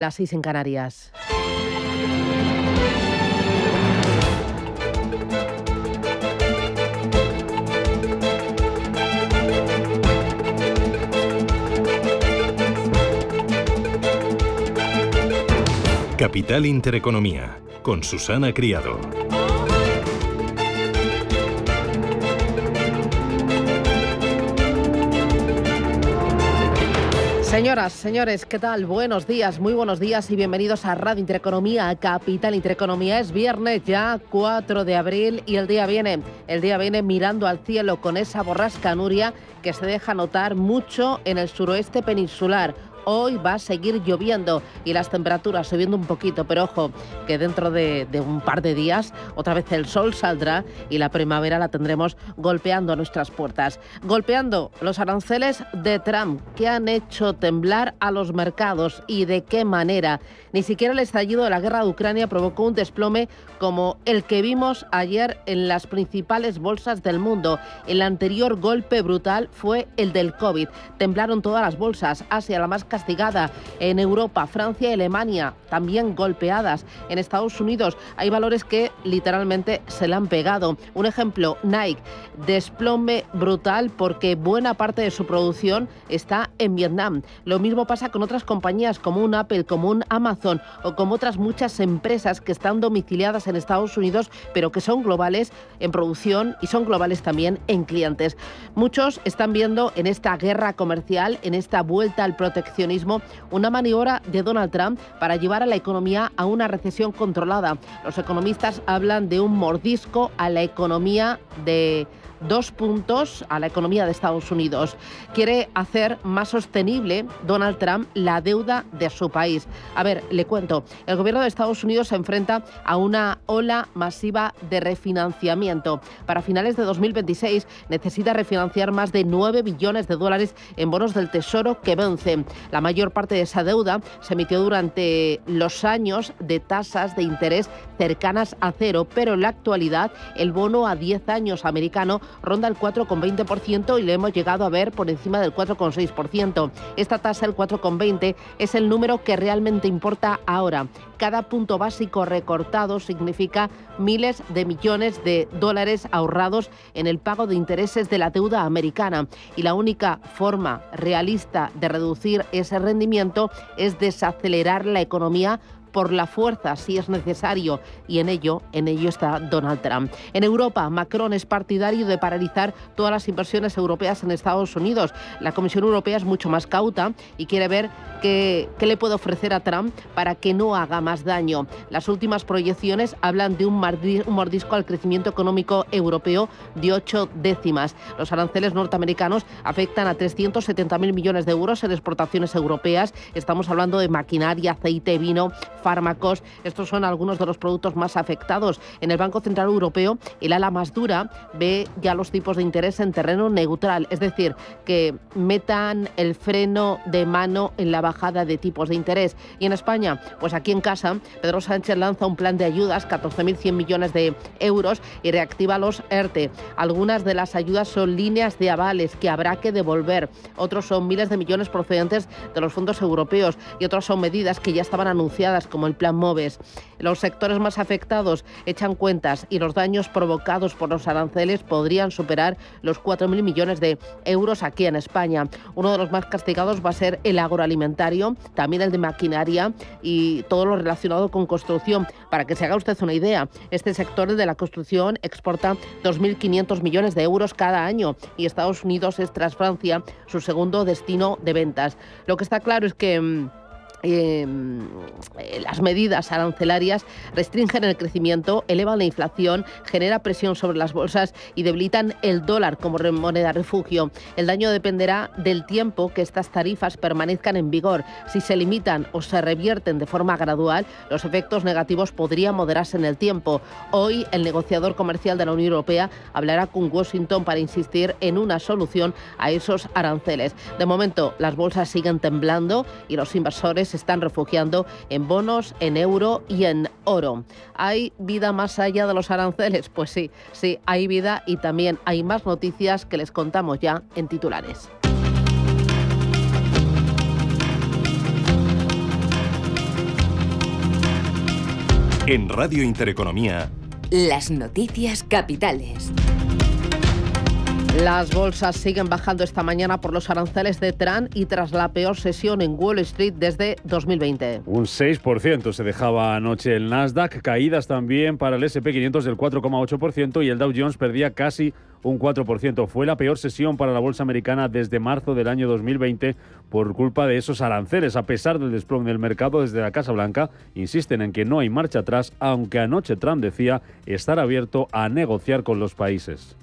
Las 6 en Canarias. Capital Intereconomía, con Susana Criado. Señoras, señores, ¿qué tal? Buenos días, muy buenos días y bienvenidos a Radio Intereconomía, a Capital Intereconomía. Es viernes ya, 4 de abril y el día viene mirando al cielo con esa borrasca Nuria que se deja notar mucho en el suroeste peninsular. Hoy va a seguir lloviendo y las temperaturas subiendo un poquito, pero ojo, que dentro de un par de días otra vez el sol saldrá y la primavera la tendremos golpeando a nuestras puertas. Golpeando los aranceles de Trump, que han hecho temblar a los mercados y de qué manera. Ni siquiera el estallido de la guerra de Ucrania provocó un desplome como el que vimos ayer en las principales bolsas del mundo. El anterior golpe brutal fue el del COVID. Temblaron todas las bolsas, Asia la más castigada, en Europa, Francia y Alemania también golpeadas. En Estados Unidos hay valores que literalmente se le han pegado. Un ejemplo, Nike, desplome brutal porque buena parte de su producción está en Vietnam. Lo mismo pasa con otras compañías como un Apple, como un Amazon o como otras muchas empresas que están domiciliadas en Estados Unidos, pero que son globales en producción y son globales también en clientes. Muchos están viendo en esta guerra comercial, en esta vuelta al proteccionismo, una maniobra de Donald Trump para llevar a la economía a una recesión controlada. Los economistas hablan de un mordisco a la economía de 2 puntos a la economía de Estados Unidos. Quiere hacer más sostenible Donald Trump la deuda de su país. A ver, le cuento. El gobierno de Estados Unidos se enfrenta a una ola masiva de refinanciamiento. Para finales de 2026 necesita refinanciar más de 9 billones de dólares en bonos del Tesoro que vencen. La mayor parte de esa deuda se emitió durante los años de tasas de interés cercanas a cero, pero en la actualidad el bono a 10 años americano ronda el 4,20% y lo hemos llegado a ver por encima del 4,6%. Esta tasa, el 4,20, es el número que realmente importa ahora. Cada punto básico recortado significa miles de millones de dólares ahorrados en el pago de intereses de la deuda americana. Y la única forma realista de reducir ese rendimiento es desacelerar la economía por la fuerza, si es necesario, y en ello está Donald Trump. En Europa, Macron es partidario de paralizar todas las inversiones europeas en Estados Unidos. La Comisión Europea es mucho más cauta y quiere ver qué le puede ofrecer a Trump para que no haga más daño. Las últimas proyecciones hablan de un mordisco al crecimiento económico europeo de 8 décimas. Los aranceles norteamericanos afectan a 370.000 millones de euros en exportaciones europeas. Estamos hablando de maquinaria, aceite, vino, fármacos. Estos son algunos de los productos más afectados. En el Banco Central Europeo, el ala más dura ve ya los tipos de interés en terreno neutral, es decir, que metan el freno de mano en la bajada de tipos de interés. Y en España, pues aquí en casa, Pedro Sánchez lanza un plan de ayudas, 14.100 millones de euros, y reactiva los ERTE. Algunas de las ayudas son líneas de avales que habrá que devolver. Otros son miles de millones procedentes de los fondos europeos y otras son medidas que ya estaban anunciadas, como el Plan MOVES. Los sectores más afectados echan cuentas y los daños provocados por los aranceles podrían superar los 4.000 millones de euros aquí en España. Uno de los más castigados va a ser el agroalimentario, también el de maquinaria y todo lo relacionado con construcción. Para que se haga usted una idea, este sector, el de la construcción, exporta 2.500 millones de euros cada año y Estados Unidos es, tras Francia, su segundo destino de ventas. Lo que está claro es que las medidas arancelarias restringen el crecimiento, elevan la inflación, genera presión sobre las bolsas y debilitan el dólar como moneda refugio. El daño dependerá del tiempo que estas tarifas permanezcan en vigor. Si se limitan o se revierten de forma gradual, los efectos negativos podrían moderarse en el tiempo. Hoy, el negociador comercial de la Unión Europea hablará con Washington para insistir en una solución a esos aranceles. De momento, las bolsas siguen temblando y los inversores se están refugiando en bonos, en euro y en oro. ¿Hay vida más allá de los aranceles? Pues sí, hay vida y también hay más noticias que les contamos ya en titulares. En Radio Intereconomía, las noticias capitales. Las bolsas siguen bajando esta mañana por los aranceles de Trump y tras la peor sesión en Wall Street desde 2020. Un 6% se dejaba anoche el Nasdaq, caídas también para el S&P 500 del 4,8% y el Dow Jones perdía casi un 4%. Fue la peor sesión para la bolsa americana desde marzo del año 2020 por culpa de esos aranceles. A pesar del desplome del mercado, desde la Casa Blanca insisten en que no hay marcha atrás, aunque anoche Trump decía estar abierto a negociar con los países.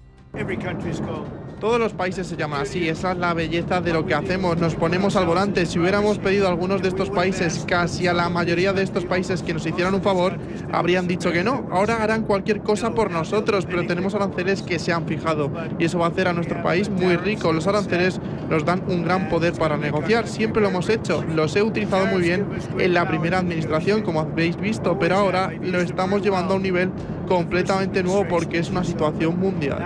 Todos los países se llaman así, esa es la belleza de lo que hacemos, nos ponemos al volante. Si hubiéramos pedido a algunos de estos países, casi a la mayoría de estos países que nos hicieran un favor, habrían dicho que no. Ahora harán cualquier cosa por nosotros, pero tenemos aranceles que se han fijado y eso va a hacer a nuestro país muy rico. Los aranceles nos dan un gran poder para negociar, siempre lo hemos hecho, los he utilizado muy bien en la primera administración, como habéis visto, pero ahora lo estamos llevando a un nivel completamente nuevo porque es una situación mundial.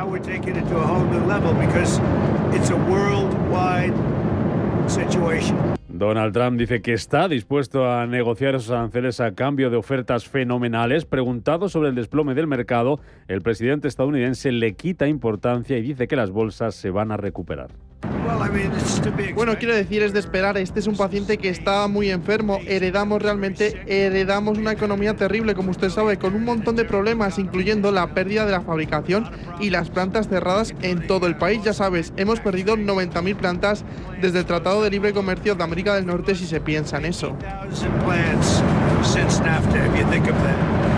Donald Trump dice que está dispuesto a negociar esos aranceles a cambio de ofertas fenomenales. Preguntado sobre el desplome del mercado, el presidente estadounidense le quita importancia y dice que las bolsas se van a recuperar. Bueno, quiero decir, es de esperar. Este es un paciente que está muy enfermo. Heredamos una economía terrible, como usted sabe, con un montón de problemas, incluyendo la pérdida de la fabricación y las plantas cerradas en todo el país. Ya sabes, hemos perdido 90.000 plantas desde el Tratado de Libre Comercio de América del Norte, si se piensa en eso.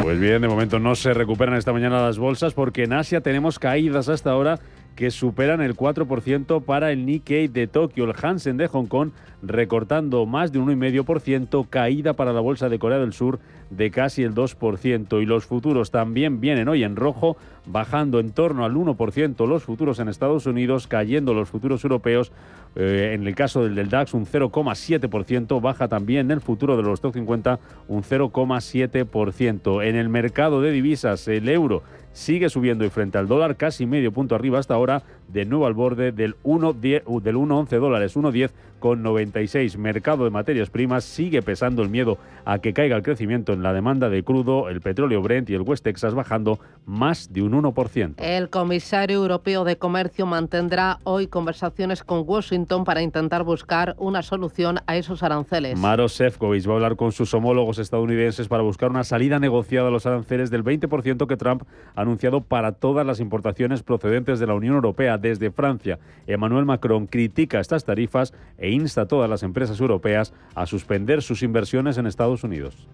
Pues bien, de momento no se recuperan esta mañana las bolsas porque en Asia tenemos caídas hasta ahora que superan el 4% para el Nikkei de Tokio. El Hansen de Hong Kong recortando más de un 1,5%, caída para la bolsa de Corea del Sur de casi el 2%. Y los futuros también vienen hoy en rojo, bajando en torno al 1% los futuros en Estados Unidos, cayendo los futuros europeos. En el caso del DAX un 0,7%, baja también el futuro de los Stock 50 un 0,7%. En el mercado de divisas, el euro sigue subiendo y frente al dólar casi medio punto arriba hasta ahora, de nuevo al borde del 1,11 dólares, 1,10,96. Mercado de materias primas, sigue pesando el miedo a que caiga el crecimiento en la demanda de crudo, el petróleo Brent y el West Texas bajando más de un 1%. El comisario europeo de Comercio mantendrá hoy conversaciones con Washington para intentar buscar una solución a esos aranceles. Maroš Šefčovič va a hablar con sus homólogos estadounidenses para buscar una salida negociada a los aranceles del 20% que Trump ha anunciado para todas las importaciones procedentes de la Unión Europea desde Francia. Emmanuel Macron critica estas tarifas e insta a todas las empresas europeas a suspender sus inversiones en Estados Unidos.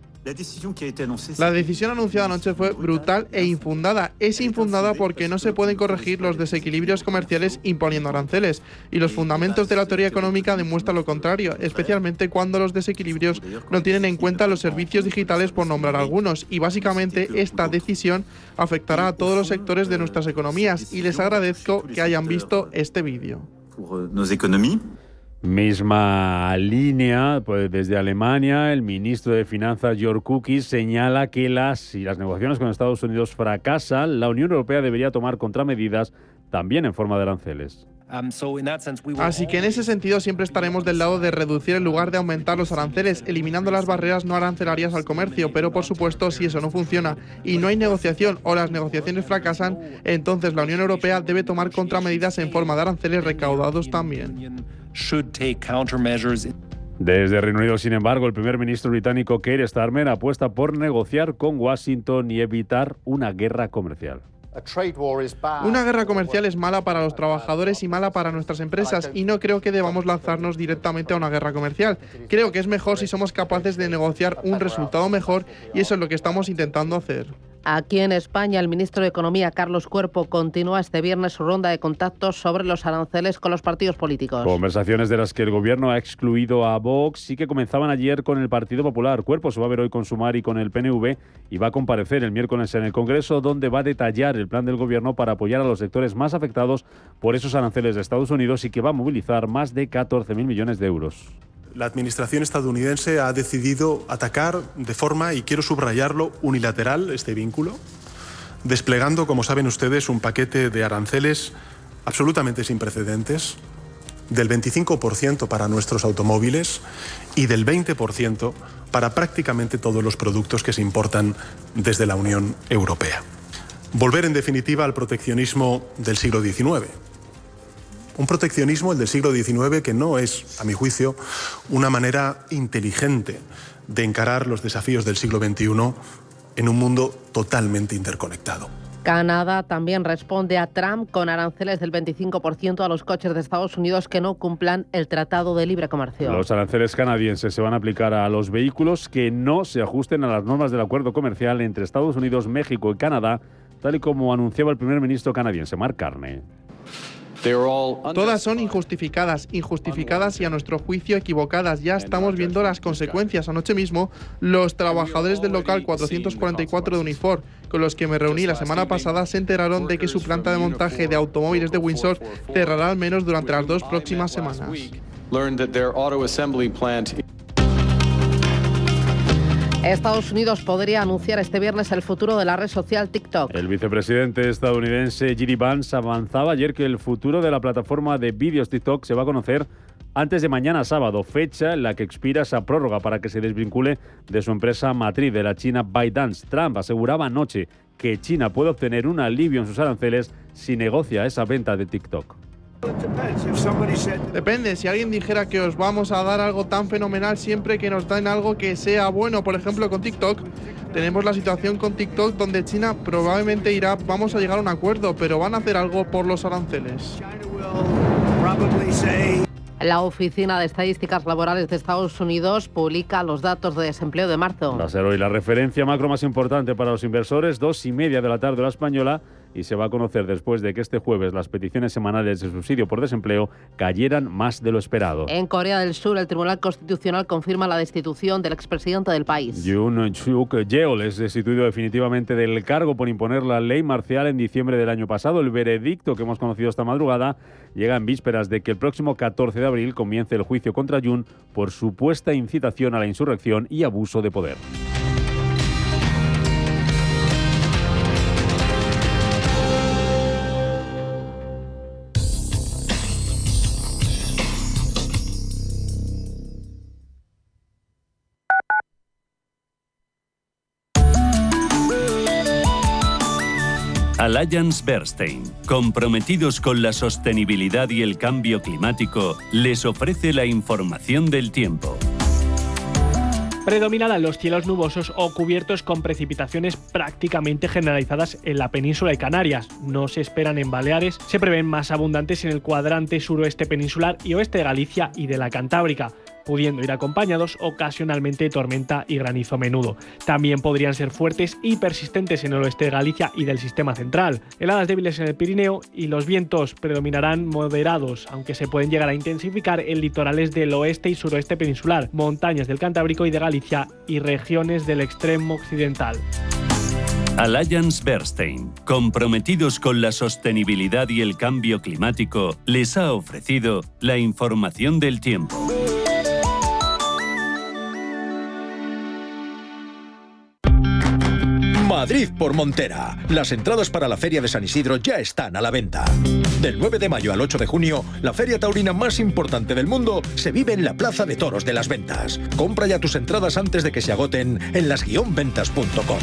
La decisión anunciada anoche fue brutal e infundada. Es infundada porque no se pueden corregir los desequilibrios comerciales imponiendo aranceles. Y los fundamentos de la teoría económica demuestran lo contrario, especialmente cuando los desequilibrios no tienen en cuenta los servicios digitales, por nombrar algunos. Y básicamente esta decisión afectará a todos los sectores de nuestras economías. Y les agradezco que hayan visto este vídeo. Misma línea, pues desde Alemania, el ministro de Finanzas, Jörg Kukies, señala que si las negociaciones con Estados Unidos fracasan, la Unión Europea debería tomar contramedidas también en forma de aranceles. Así que en ese sentido siempre estaremos del lado de reducir en lugar de aumentar los aranceles, eliminando las barreras no arancelarias al comercio. Pero por supuesto, si eso no funciona y no hay negociación o las negociaciones fracasan, entonces la Unión Europea debe tomar contramedidas en forma de aranceles recaudados también. Desde Reino Unido, sin embargo, el primer ministro británico Keir Starmer apuesta por negociar con Washington y evitar una guerra comercial. Una guerra comercial es mala para los trabajadores y mala para nuestras empresas, y no creo que debamos lanzarnos directamente a una guerra comercial. Creo que es mejor si somos capaces de negociar un resultado mejor, y eso es lo que estamos intentando hacer. Aquí en España, el ministro de Economía, Carlos Cuerpo, continúa este viernes su ronda de contactos sobre los aranceles con los partidos políticos. Conversaciones de las que el gobierno ha excluido a Vox y que comenzaban ayer con el Partido Popular. Cuerpo se va a ver hoy con Sumar y con el PNV y va a comparecer el miércoles en el Congreso, donde va a detallar el plan del gobierno para apoyar a los sectores más afectados por esos aranceles de Estados Unidos y que va a movilizar más de 14.000 millones de euros. La administración estadounidense ha decidido atacar de forma, y quiero subrayarlo, unilateral este vínculo, desplegando, como saben ustedes, un paquete de aranceles absolutamente sin precedentes, del 25% para nuestros automóviles y del 20% para prácticamente todos los productos que se importan desde la Unión Europea. Volver, en definitiva, al proteccionismo del siglo XIX. Un proteccionismo, el del siglo XIX, que no es, a mi juicio, una manera inteligente de encarar los desafíos del siglo XXI en un mundo totalmente interconectado. Canadá también responde a Trump con aranceles del 25% a los coches de Estados Unidos que no cumplan el Tratado de Libre Comercio. Los aranceles canadienses se van a aplicar a los vehículos que no se ajusten a las normas del acuerdo comercial entre Estados Unidos, México y Canadá, tal y como anunciaba el primer ministro canadiense, Mark Carney. Todas son injustificadas y a nuestro juicio equivocadas. Ya estamos viendo las consecuencias. Anoche mismo, los trabajadores del local 444 de Unifor, con los que me reuní la semana pasada, se enteraron de que su planta de montaje de automóviles de Windsor cerrará al menos durante las 2 próximas semanas. Estados Unidos podría anunciar este viernes el futuro de la red social TikTok. El vicepresidente estadounidense J.D. Vance avanzaba ayer que el futuro de la plataforma de vídeos TikTok se va a conocer antes de mañana sábado, fecha en la que expira esa prórroga para que se desvincule de su empresa matriz de la China ByteDance. Trump aseguraba anoche que China puede obtener un alivio en sus aranceles si negocia esa venta de TikTok. Depende, si alguien dijera que os vamos a dar algo tan fenomenal siempre que nos den algo que sea bueno, por ejemplo con TikTok, tenemos la situación con TikTok donde China probablemente irá, vamos a llegar a un acuerdo, pero van a hacer algo por los aranceles. La Oficina de Estadísticas Laborales de Estados Unidos publica los datos de desempleo de marzo. Va a ser hoy la referencia macro más importante para los inversores, 2:30 de la tarde hora española, y se va a conocer después de que este jueves las peticiones semanales de subsidio por desempleo cayeran más de lo esperado. En Corea del Sur, el Tribunal Constitucional confirma la destitución del expresidente del país. Yoon Suk Yeol es destituido definitivamente del cargo por imponer la ley marcial en diciembre del año pasado. El veredicto que hemos conocido esta madrugada llega en vísperas de que el próximo 14 de abril comience el juicio contra Yoon por supuesta incitación a la insurrección y abuso de poder. Allianz Bernstein, comprometidos con la sostenibilidad y el cambio climático, les ofrece la información del tiempo. Predominarán los cielos nubosos o cubiertos con precipitaciones prácticamente generalizadas en la península de Canarias. No se esperan en Baleares, se prevén más abundantes en el cuadrante suroeste peninsular y oeste de Galicia y de la Cantábrica, pudiendo ir acompañados ocasionalmente de tormenta y granizo a menudo. También podrían ser fuertes y persistentes en el oeste de Galicia y del sistema central. Heladas débiles en el Pirineo y los vientos predominarán moderados, aunque se pueden llegar a intensificar en litorales del oeste y suroeste peninsular, montañas del Cantábrico y de Galicia y regiones del extremo occidental. Allianz Bernstein, comprometidos con la sostenibilidad y el cambio climático, les ha ofrecido la información del tiempo. Madrid por Montera. Las entradas para la Feria de San Isidro ya están a la venta. Del 9 de mayo al 8 de junio, la feria taurina más importante del mundo se vive en la Plaza de Toros de las Ventas. Compra ya tus entradas antes de que se agoten en las-ventas.com.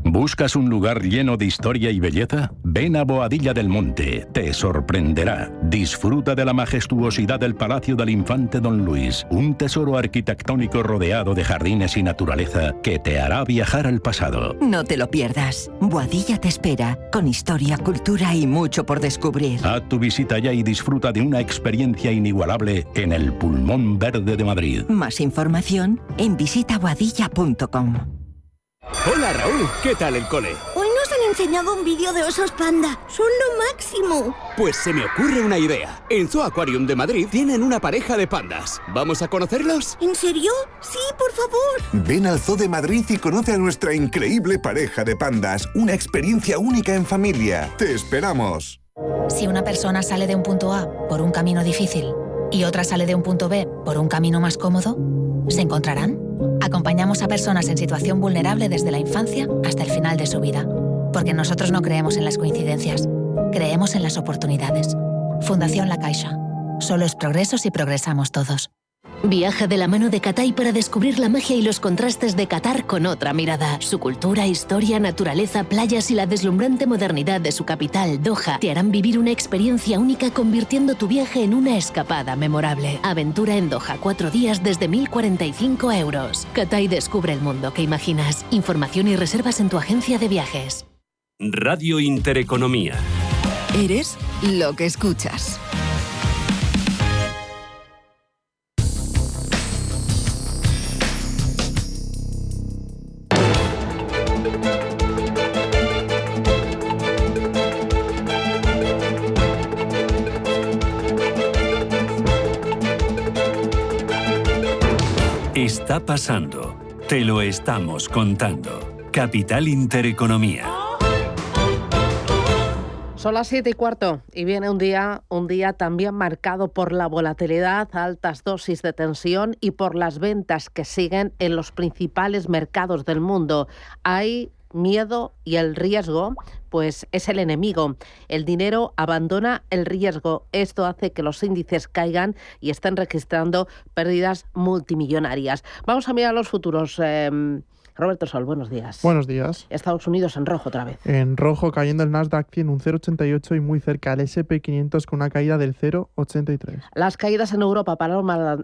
¿Buscas un lugar lleno de historia y belleza? Ven a Boadilla del Monte, te sorprenderá. Disfruta de la majestuosidad del Palacio del Infante Don Luis, un tesoro arquitectónico rodeado de jardines y naturaleza que te hará viajar al pasado. No te lo pierdas. Boadilla te espera, con historia, cultura y mucho por descubrir. Haz tu visita ya y disfruta de una experiencia inigualable en el Pulmón Verde de Madrid. Más información en visitaboadilla.com. Hola Raúl, ¿qué tal el cole? Hoy nos han enseñado un vídeo de osos panda. ¡Son lo máximo! Pues se me ocurre una idea. En Zoo Aquarium de Madrid tienen una pareja de pandas. ¿Vamos a conocerlos? ¿En serio? Sí, por favor. Ven al Zoo de Madrid y conoce a nuestra increíble pareja de pandas. Una experiencia única en familia. ¡Te esperamos! Si una persona sale de un punto A por un camino difícil y otra sale de un punto B por un camino más cómodo, ¿se encontrarán? Acompañamos a personas en situación vulnerable desde la infancia hasta el final de su vida, porque nosotros no creemos en las coincidencias. Creemos en las oportunidades. Fundación La Caixa. Solo es progreso si progresamos todos. Viaja de la mano de Cathay para descubrir la magia y los contrastes de Qatar con otra mirada. Su cultura, historia, naturaleza, playas y la deslumbrante modernidad de su capital, Doha, te harán vivir una experiencia única convirtiendo tu viaje en una escapada memorable. Aventura en Doha, 4 días desde 1.045 euros. Cathay descubre el mundo que imaginas. Información y reservas en tu agencia de viajes. Radio Intereconomía. Eres lo que escuchas. Está pasando. Te lo estamos contando. Capital Intereconomía. Son las 7:15 y viene un día también marcado por la volatilidad, altas dosis de tensión y por las ventas que siguen en los principales mercados del mundo. Hay miedo y el riesgo, pues es el enemigo. El dinero abandona el riesgo. Esto hace que los índices caigan y estén registrando pérdidas multimillonarias. Vamos a mirar los futuros. Roberto Sol, buenos días. Buenos días. Estados Unidos en rojo otra vez. En rojo, cayendo el Nasdaq 100 un 0,88 y muy cerca el S&P 500 con una caída del 0,83. Las caídas en Europa. Paloma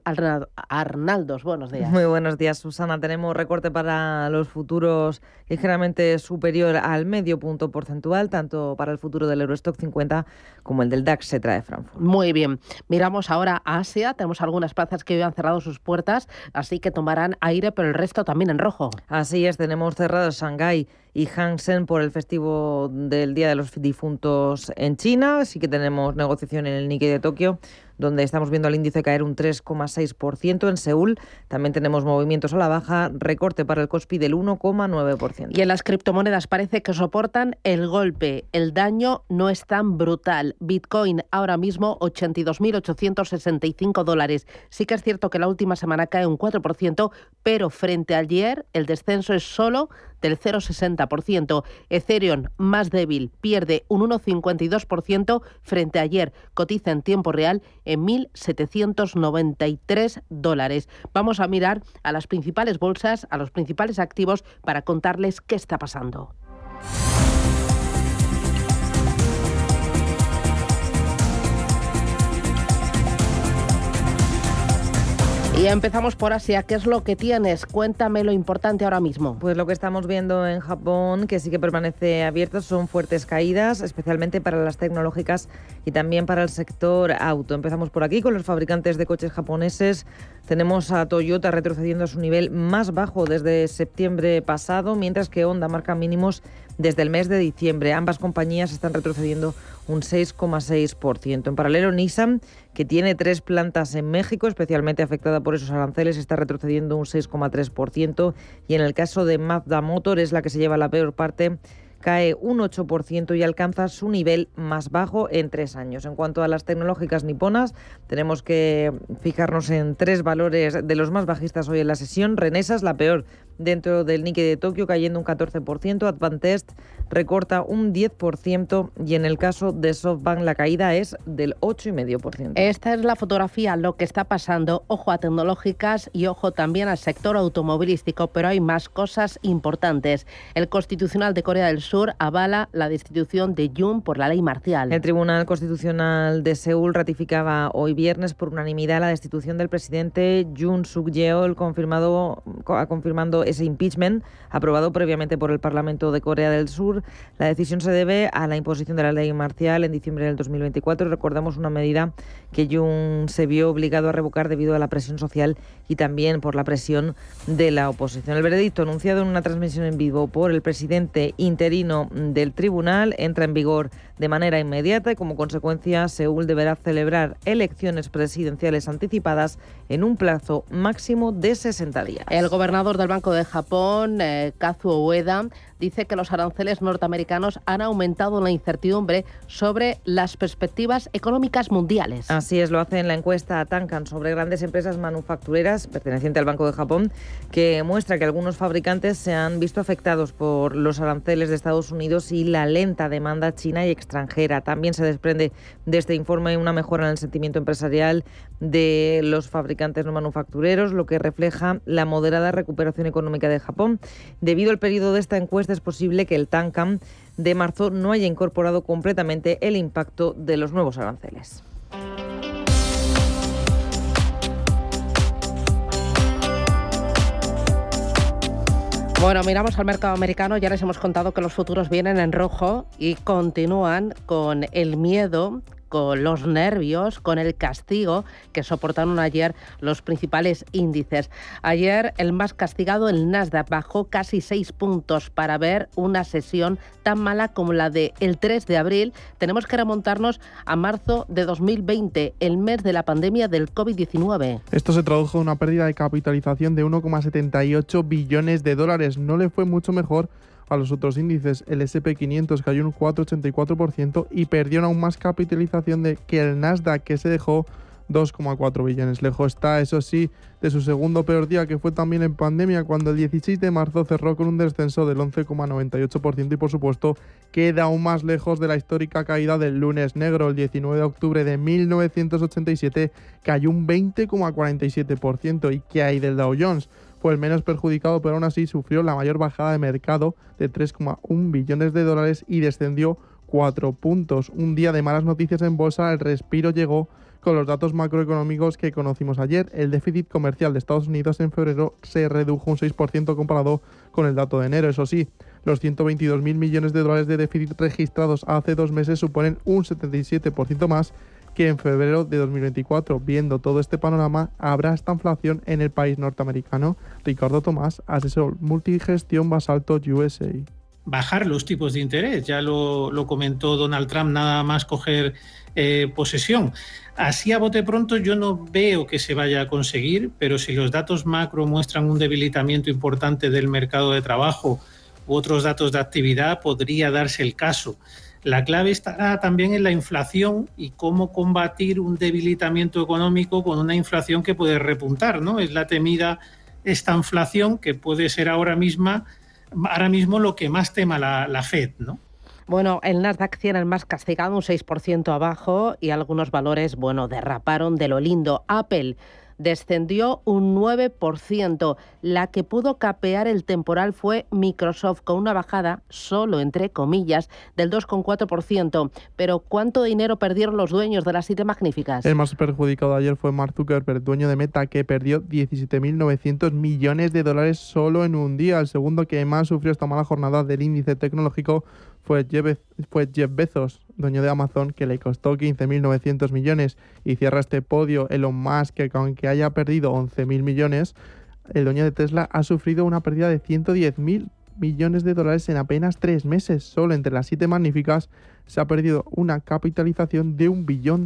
Arnaldos, buenos días. Muy buenos días, Susana. Tenemos recorte para los futuros ligeramente superior al medio punto porcentual, tanto para el futuro del Eurostock 50 como el del DAX Setra de Frankfurt. Muy bien. Miramos ahora a Asia. Tenemos algunas plazas que hoy han cerrado sus puertas, así que tomarán aire, pero el resto también en rojo. Así es, tenemos cerrados Shanghái y Hang Seng por el festivo del Día de los Difuntos en China. Sí que tenemos negociación en el Nikkei de Tokio, donde estamos viendo al índice caer un 3,6%. En Seúl también tenemos movimientos a la baja, recorte para el Kospi del 1,9%. Y en las criptomonedas parece que soportan el golpe. El daño no es tan brutal. Bitcoin ahora mismo $82.865. Sí que es cierto que la última semana cae un 4%, pero frente a ayer el descenso es solo del 0,60%. Ethereum, más débil, pierde un 1,52% frente a ayer. Cotiza en tiempo real en $1.793. Vamos a mirar a las principales bolsas, a los principales activos, para contarles qué está pasando. Y empezamos por Asia. ¿Qué es lo que tienes? Cuéntame lo importante ahora mismo. Pues lo que estamos viendo en Japón, que sí que permanece abierto, son fuertes caídas, especialmente para las tecnológicas y también para el sector auto. Empezamos por aquí con los fabricantes de coches japoneses. Tenemos a Toyota retrocediendo a su nivel más bajo desde septiembre pasado, mientras que Honda marca mínimos desde el mes de diciembre. Ambas compañías están retrocediendo un 6,6%. En paralelo, Nissan, que tiene 3 plantas en México, especialmente afectada por esos aranceles, está retrocediendo un 6,3%. Y en el caso de Mazda Motor, es la que se lleva la peor parte, cae un 8% y alcanza su nivel más bajo en 3 años. En cuanto a las tecnológicas niponas, tenemos que fijarnos en 3 valores de los más bajistas hoy en la sesión. Renesas, la peor dentro del Nikkei de Tokio, cayendo un 14%. Advantest recorta un 10% y en el caso de SoftBank la caída es del 8,5%. Esta es la fotografía, lo que está pasando. Ojo a tecnológicas y ojo también al sector automovilístico, pero hay más cosas importantes. El Constitucional de Corea del Sur avala la destitución de Yoon por la ley marcial. El Tribunal Constitucional de Seúl ratificaba hoy viernes por unanimidad la destitución del presidente Yoon Suk-yeol, confirmando ese impeachment aprobado previamente por el Parlamento de Corea del Sur. La decisión se debe a la imposición de la ley marcial en diciembre del 2024. Recordamos una medida que Yoon se vio obligado a revocar debido a la presión social y también por la presión de la oposición. El veredicto, anunciado en una transmisión en vivo por el presidente interino del tribunal, entra en vigor de manera inmediata y como consecuencia Seúl deberá celebrar elecciones presidenciales anticipadas en un plazo máximo de 60 días. El gobernador del Banco de Japón, Kazuo Ueda, dice que los aranceles norteamericanos han aumentado la incertidumbre sobre las perspectivas económicas mundiales. Así es, lo hace en la encuesta Tankan sobre grandes empresas manufactureras perteneciente al Banco de Japón, que muestra que algunos fabricantes se han visto afectados por los aranceles de Estados Unidos y la lenta demanda china y extranjera. También se desprende de este informe una mejora en el sentimiento empresarial de los fabricantes no manufactureros, lo que refleja la moderada recuperación económica de Japón. Debido al periodo de esta encuesta, es posible que el Tankan de marzo no haya incorporado completamente el impacto de los nuevos aranceles. Bueno, miramos al mercado americano. Ya les hemos contado que los futuros vienen en rojo y continúan con el miedo, con los nervios, con el castigo que soportaron ayer los principales índices. Ayer el más castigado, el Nasdaq, bajó casi 6 puntos para ver una sesión tan mala como la del 3 de abril. Tenemos que remontarnos a marzo de 2020, el mes de la pandemia del COVID-19. Esto se tradujo en una pérdida de capitalización de 1,78 billones de dólares. No le fue mucho mejor a los otros índices. El S&P 500 cayó un 4,84% y perdió aún más capitalización que el Nasdaq, que se dejó 2,4 billones. Lejos está, eso sí, de su segundo peor día, que fue también en pandemia, cuando el 16 de marzo cerró con un descenso del 11,98% y, por supuesto, queda aún más lejos de la histórica caída del lunes negro. El 19 de octubre de 1987 cayó un 20,47%. ¿Y qué hay del Dow Jones? Fue el menos perjudicado, pero aún así sufrió la mayor bajada de mercado de 3,1 billones de dólares y descendió 4 puntos. Un día de malas noticias en bolsa. El respiro llegó con los datos macroeconómicos que conocimos ayer. El déficit comercial de Estados Unidos en febrero se redujo un 6% comparado con el dato de enero. Eso sí, los 122.000 millones de dólares de déficit registrados hace 2 meses suponen un 77% más que en febrero de 2024. Viendo todo este panorama, ¿habrá esta inflación en el país norteamericano? Ricardo Tomás, asesor multigestión Basalto USA. Bajar los tipos de interés, ya lo comentó Donald Trump nada más coger posesión. Así a bote pronto yo no veo que se vaya a conseguir, pero si los datos macro muestran un debilitamiento importante del mercado de trabajo u otros datos de actividad, podría darse el caso. La clave estará también en la inflación y cómo combatir un debilitamiento económico con una inflación que puede repuntar, ¿no? Es la temida esta inflación que puede ser ahora mismo lo que más tema la Fed, ¿no? Bueno, el Nasdaq 100 el más castigado, un 6% abajo, y algunos valores, derraparon de lo lindo. Apple descendió un 9%. La que pudo capear el temporal fue Microsoft, con una bajada, solo entre comillas, del 2,4%. Pero ¿cuánto dinero perdieron los dueños de las 7 magníficas? El más perjudicado ayer fue Mark Zuckerberg, dueño de Meta, que perdió 17.900 millones de dólares solo en un día. El segundo que más sufrió esta mala jornada del índice tecnológico fue Jeff Bezos, dueño de Amazon, que le costó 15.900 millones. Y cierra este podio Elon Musk, que aunque haya perdido 11.000 millones, el dueño de Tesla ha sufrido una pérdida de 110.000 millones de dólares en apenas 3 meses. Solo entre las 7 magníficas se ha perdido una capitalización de $1 billón.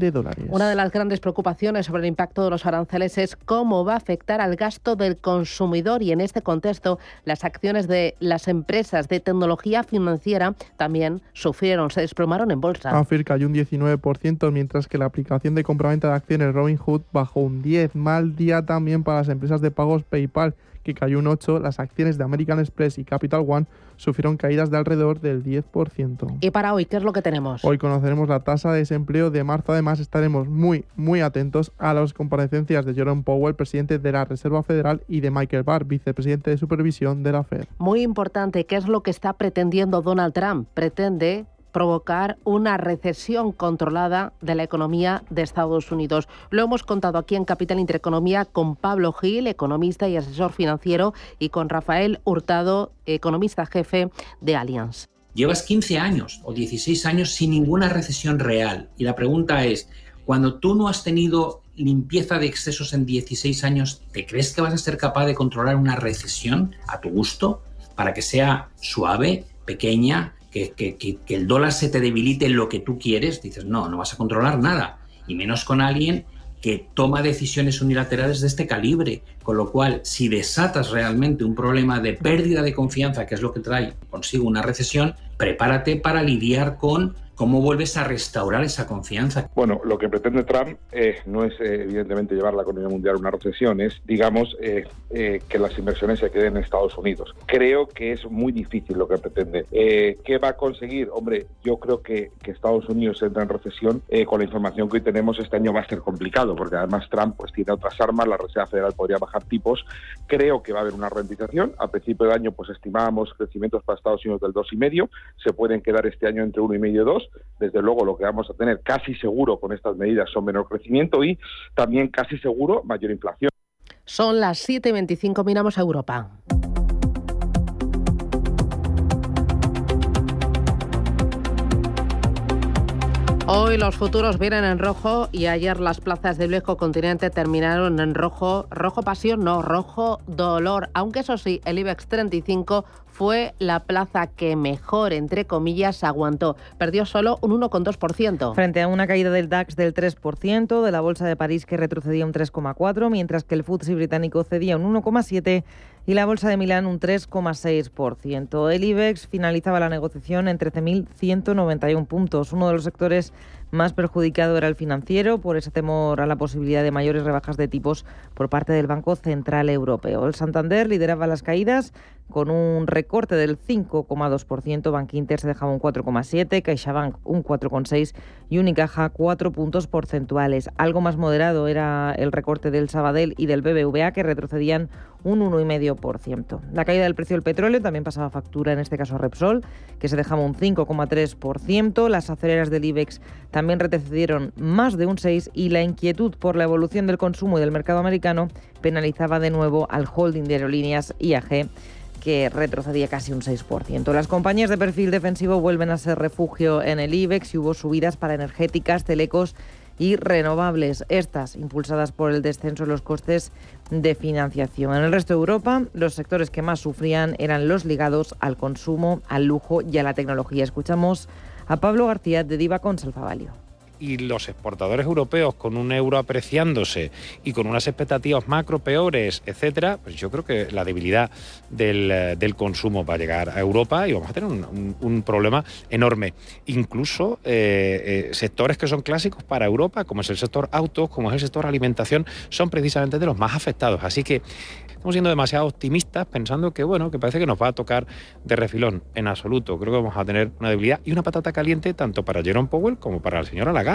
Una de las grandes preocupaciones sobre el impacto de los aranceles es cómo va a afectar al gasto del consumidor, y en este contexto las acciones de las empresas de tecnología financiera también sufrieron, se desplomaron en bolsa. AFIR cayó un 19%, mientras que la aplicación de compraventa de acciones Robinhood bajó un 10%. Mal día también para las empresas de pagos PayPal, que cayó un 8%. Las acciones de American Express y Capital One sufrieron caídas de alrededor del 10%. Y para hoy, ¿qué es lo que tenemos? Hoy conoceremos la tasa de desempleo de marzo. Además, estaremos muy atentos a las comparecencias de Jerome Powell, presidente de la Reserva Federal, y de Michael Barr, vicepresidente de supervisión de la Fed. Muy importante, ¿qué es lo que está pretendiendo Donald Trump? Pretende provocar una recesión controlada de la economía de Estados Unidos. Lo hemos contado aquí en Capital Intereconomía con Pablo Gil, economista y asesor financiero, y con Rafael Hurtado, economista jefe de Allianz. Llevas 15 años o 16 años sin ninguna recesión real. Y la pregunta es, cuando tú no has tenido limpieza de excesos en 16 años, ¿te crees que vas a ser capaz de controlar una recesión a tu gusto para que sea suave, pequeña, que el dólar se te debilite en lo que tú quieres? Dices, no vas a controlar nada. Y menos con alguien que toma decisiones unilaterales de este calibre, con lo cual, si desatas realmente un problema de pérdida de confianza, que es lo que trae consigo una recesión, prepárate para lidiar con cómo vuelves a restaurar esa confianza. Bueno, lo que pretende Trump no es evidentemente llevar la economía mundial a una recesión, es, digamos, que las inversiones se queden en Estados Unidos. Creo que es muy difícil lo que pretende. ¿Qué va a conseguir? Hombre, yo creo que Estados Unidos entra en recesión. Con la información que hoy tenemos, este año va a ser complicado, porque además Trump pues tiene otras armas, la Reserva Federal podría bajar tipos. Creo que va a haber una ralentización. A principio de año pues estimábamos crecimientos para Estados Unidos del 2,5%, se pueden quedar este año entre 1,5 y 2%. Desde luego lo que vamos a tener casi seguro con estas medidas son menor crecimiento y también casi seguro mayor inflación. Son las 7:25, miramos a Europa. Hoy los futuros vienen en rojo y ayer las plazas del viejo continente terminaron en rojo. Rojo pasión, no, rojo dolor. Aunque eso sí, el IBEX 35 fue la plaza que mejor, entre comillas, aguantó. Perdió solo un 1,2%. Frente a una caída del DAX del 3%, de la Bolsa de París que retrocedía un 3,4%, mientras que el FTSE británico cedía un 1,7% y la Bolsa de Milán un 3,6%. El IBEX finalizaba la negociación en 13.191 puntos. Uno de los sectores más perjudicado era el financiero, por ese temor a la posibilidad de mayores rebajas de tipos por parte del Banco Central Europeo. El Santander lideraba las caídas con un recorte del 5,2%, Bankinter se dejaba un 4,7%, CaixaBank un 4,6% y Unicaja 4 puntos porcentuales. Algo más moderado era el recorte del Sabadell y del BBVA, que retrocedían un 1,5%. La caída del precio del petróleo también pasaba factura, en este caso a Repsol, que se dejaba un 5,3%. Las aceleras del IBEX también retrocedieron más de un 6% y la inquietud por la evolución del consumo y del mercado americano penalizaba de nuevo al holding de aerolíneas IAG, que retrocedía casi un 6%. Las compañías de perfil defensivo vuelven a ser refugio en el IBEX y hubo subidas para energéticas, telecos y renovables, estas impulsadas por el descenso de los costes de financiación. En el resto de Europa, los sectores que más sufrían eran los ligados al consumo, al lujo y a la tecnología. Escuchamos a Pablo García de Diva Consalva Value. Y los exportadores europeos con un euro apreciándose y con unas expectativas macro peores, etcétera, pues yo creo que la debilidad del consumo va a llegar a Europa y vamos a tener un problema enorme. Incluso sectores que son clásicos para Europa, como es el sector autos, como es el sector alimentación, son precisamente de los más afectados. Así que estamos siendo demasiado optimistas pensando que, bueno, que parece que nos va a tocar de refilón. En absoluto, creo que vamos a tener una debilidad y una patata caliente tanto para Jerome Powell como para el señor Lagarde.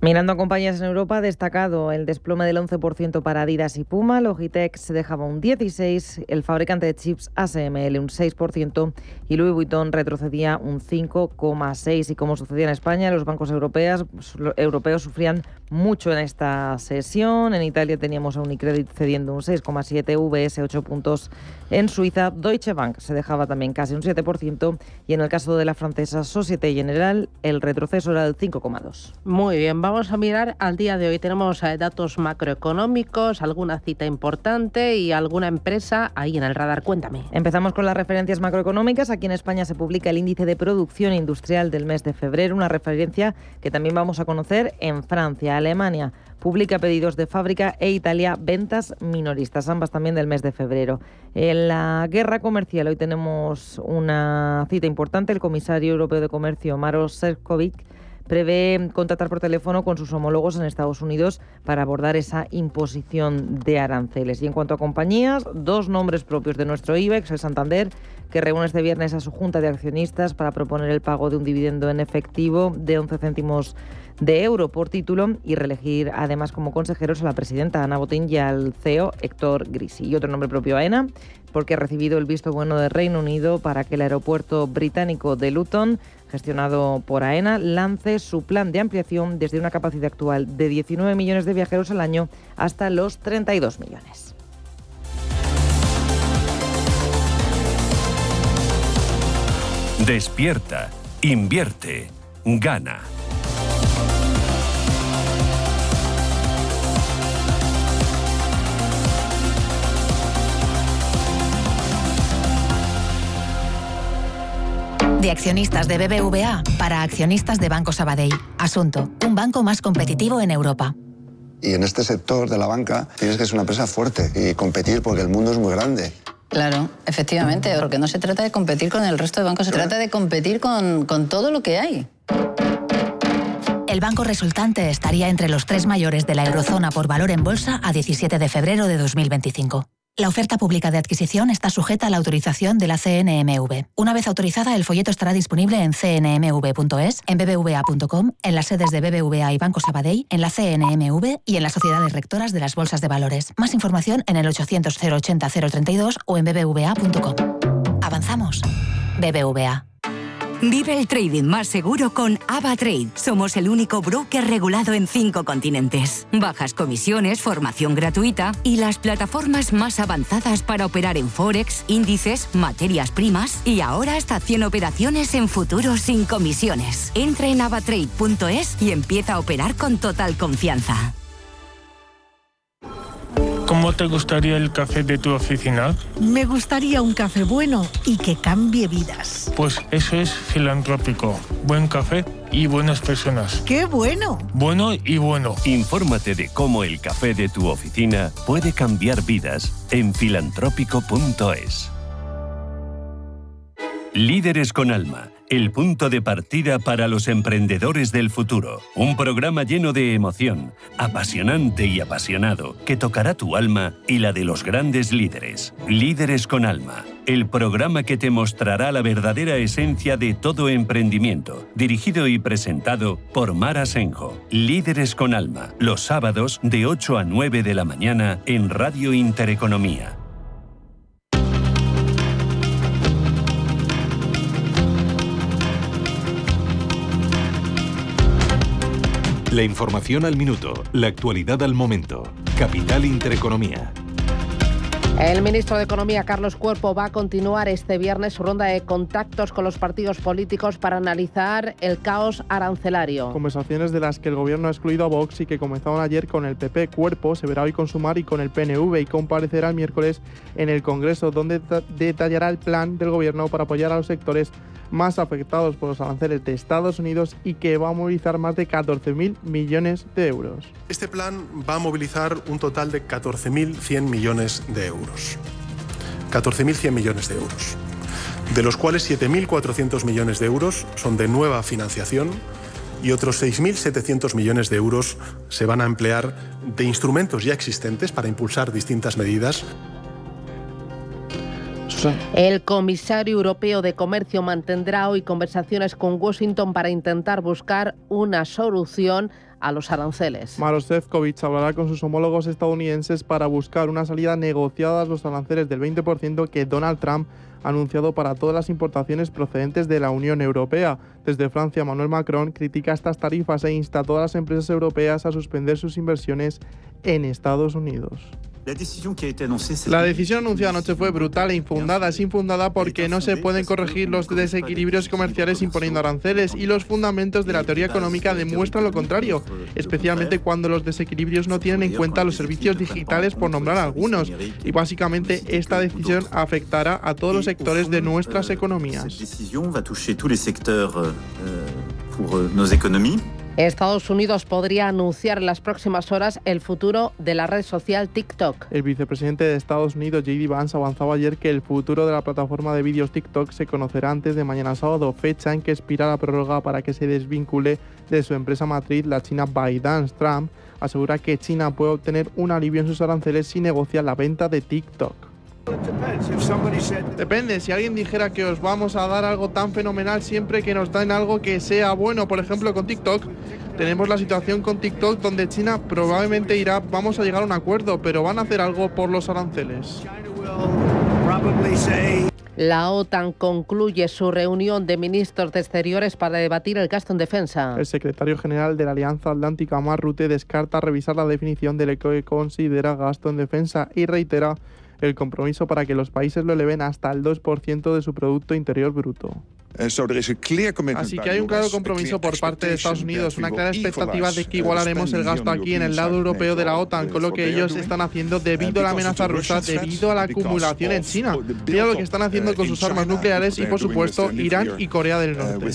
Mirando a compañías en Europa, destacado el desplome del 11% para Adidas y Puma. Logitech se dejaba un 16%, el fabricante de chips ASML un 6% y Louis Vuitton retrocedía un 5,6%. Y como sucedía en España, los bancos europeos sufrían mucho en esta sesión. En Italia teníamos a Unicredit cediendo un 6,7%, UBS 8 puntos. En Suiza, Deutsche Bank se dejaba también casi un 7% y en el caso de la francesa Société Générale, el retroceso era del 5,2%. Muy bien, vamos a mirar al día de hoy. Tenemos datos macroeconómicos, alguna cita importante y alguna empresa ahí en el radar. Cuéntame. Empezamos con las referencias macroeconómicas. Aquí en España se publica el índice de producción industrial del mes de febrero, una referencia que también vamos a conocer en Francia. Alemania publica pedidos de fábrica e Italia ventas minoristas, ambas también del mes de febrero. En la guerra comercial hoy tenemos una cita importante. El comisario europeo de comercio, Maros Šefčovič, prevé contratar por teléfono con sus homólogos en Estados Unidos para abordar esa imposición de aranceles. Y en cuanto a compañías, dos nombres propios de nuestro IBEX, el Santander, que reúne este viernes a su junta de accionistas para proponer el pago de un dividendo en efectivo de 11 céntimos de euro por título y reelegir además como consejeros a la presidenta Ana Botín y al CEO Héctor Grisi. Y otro nombre propio, AENA, porque ha recibido el visto bueno de Reino Unido para que el aeropuerto británico de Luton, gestionado por AENA, lance su plan de ampliación desde una capacidad actual de 19 millones de viajeros al año hasta los 32 millones. Despierta, invierte, gana. De accionistas de BBVA para accionistas de Banco Sabadell. Asunto: un banco más competitivo en Europa. Y en este sector de la banca tienes que ser una empresa fuerte y competir porque el mundo es muy grande. Claro, efectivamente, porque no se trata de competir con el resto de bancos, se trata de competir con todo lo que hay. El banco resultante estaría entre los 3 mayores de la eurozona por valor en bolsa a 17 de febrero de 2025. La oferta pública de adquisición está sujeta a la autorización de la CNMV. Una vez autorizada, el folleto estará disponible en cnmv.es, en bbva.com, en las sedes de BBVA y Banco Sabadell, en la CNMV y en las sociedades rectoras de las bolsas de valores. Más información en el 800 080 032 o en bbva.com. Avanzamos. BBVA. Vive el trading más seguro con AvaTrade. Somos el único broker regulado en 5 continentes. Bajas comisiones, formación gratuita y las plataformas más avanzadas para operar en Forex, índices, materias primas y ahora hasta 100 operaciones en futuros sin comisiones. Entra en avatrade.es y empieza a operar con total confianza. ¿Cómo te gustaría el café de tu oficina? Me gustaría un café bueno y que cambie vidas. Pues eso es Filantrópico. Buen café y buenas personas. ¡Qué bueno! Bueno y bueno. Infórmate de cómo el café de tu oficina puede cambiar vidas en filantrópico.es. Líderes con Alma, el punto de partida para los emprendedores del futuro. Un programa lleno de emoción, apasionante y apasionado, que tocará tu alma y la de los grandes líderes. Líderes con Alma, el programa que te mostrará la verdadera esencia de todo emprendimiento. Dirigido y presentado por Mar Asenjo. Líderes con Alma, los sábados de 8 a 9 de la mañana en Radio Intereconomía. La información al minuto, la actualidad al momento. Capital Intereconomía. El ministro de Economía, Carlos Cuerpo, va a continuar este viernes su ronda de contactos con los partidos políticos para analizar el caos arancelario. Conversaciones de las que el gobierno ha excluido a Vox y que comenzaron ayer con el PP. Cuerpo se verá hoy con Sumar y con el PNV y comparecerá el miércoles en el Congreso, donde detallará el plan del gobierno para apoyar a los sectores más afectados por los aranceles de Estados Unidos y que va a movilizar más de 14.000 millones de euros. Este plan va a movilizar un total de 14.100 millones de euros. 14.100 millones de euros, de los cuales 7.400 millones de euros son de nueva financiación y otros 6.700 millones de euros se van a emplear de instrumentos ya existentes para impulsar distintas medidas. El comisario europeo de Comercio mantendrá hoy conversaciones con Washington para intentar buscar una solución a los aranceles. Maroš Šefčovič hablará con sus homólogos estadounidenses para buscar una salida negociada a los aranceles del 20% que Donald Trump ha anunciado para todas las importaciones procedentes de la Unión Europea. Desde Francia, Emmanuel Macron critica estas tarifas e insta a todas las empresas europeas a suspender sus inversiones en Estados Unidos. La decisión anunciada anoche fue brutal e infundada. Es infundada porque no se pueden corregir los desequilibrios comerciales imponiendo aranceles y los fundamentos de la teoría económica demuestran lo contrario, especialmente cuando los desequilibrios no tienen en cuenta los servicios digitales, por nombrar algunos. Y básicamente esta decisión afectará a todos los sectores de nuestras economías. Estados Unidos podría anunciar en las próximas horas el futuro de la red social TikTok. El vicepresidente de Estados Unidos, J.D. Vance, avanzaba ayer que el futuro de la plataforma de vídeos TikTok se conocerá antes de mañana sábado, fecha en que expira la prórroga para que se desvincule de su empresa matriz, la china ByteDance. Trump asegura que China puede obtener un alivio en sus aranceles si negocia la venta de TikTok. Depende, si alguien dijera que os vamos a dar algo tan fenomenal siempre que nos den algo que sea bueno, por ejemplo con TikTok, tenemos la situación con TikTok donde China probablemente dirá vamos a llegar a un acuerdo, pero van a hacer algo por los aranceles. La OTAN concluye su reunión de ministros de Exteriores para debatir el gasto en defensa. El secretario general de la Alianza Atlántica, Mark Rutte, descarta revisar la definición de lo que considera gasto en defensa y reitera el compromiso para que los países lo eleven hasta el 2% de su Producto Interior Bruto. Así que hay un claro compromiso por parte de Estados Unidos, una clara expectativa de que igualaremos el gasto aquí en el lado europeo de la OTAN, con lo que ellos están haciendo debido a la amenaza rusa, debido a la acumulación en China. Mira lo que están haciendo con sus armas nucleares y, por supuesto, Irán y Corea del Norte.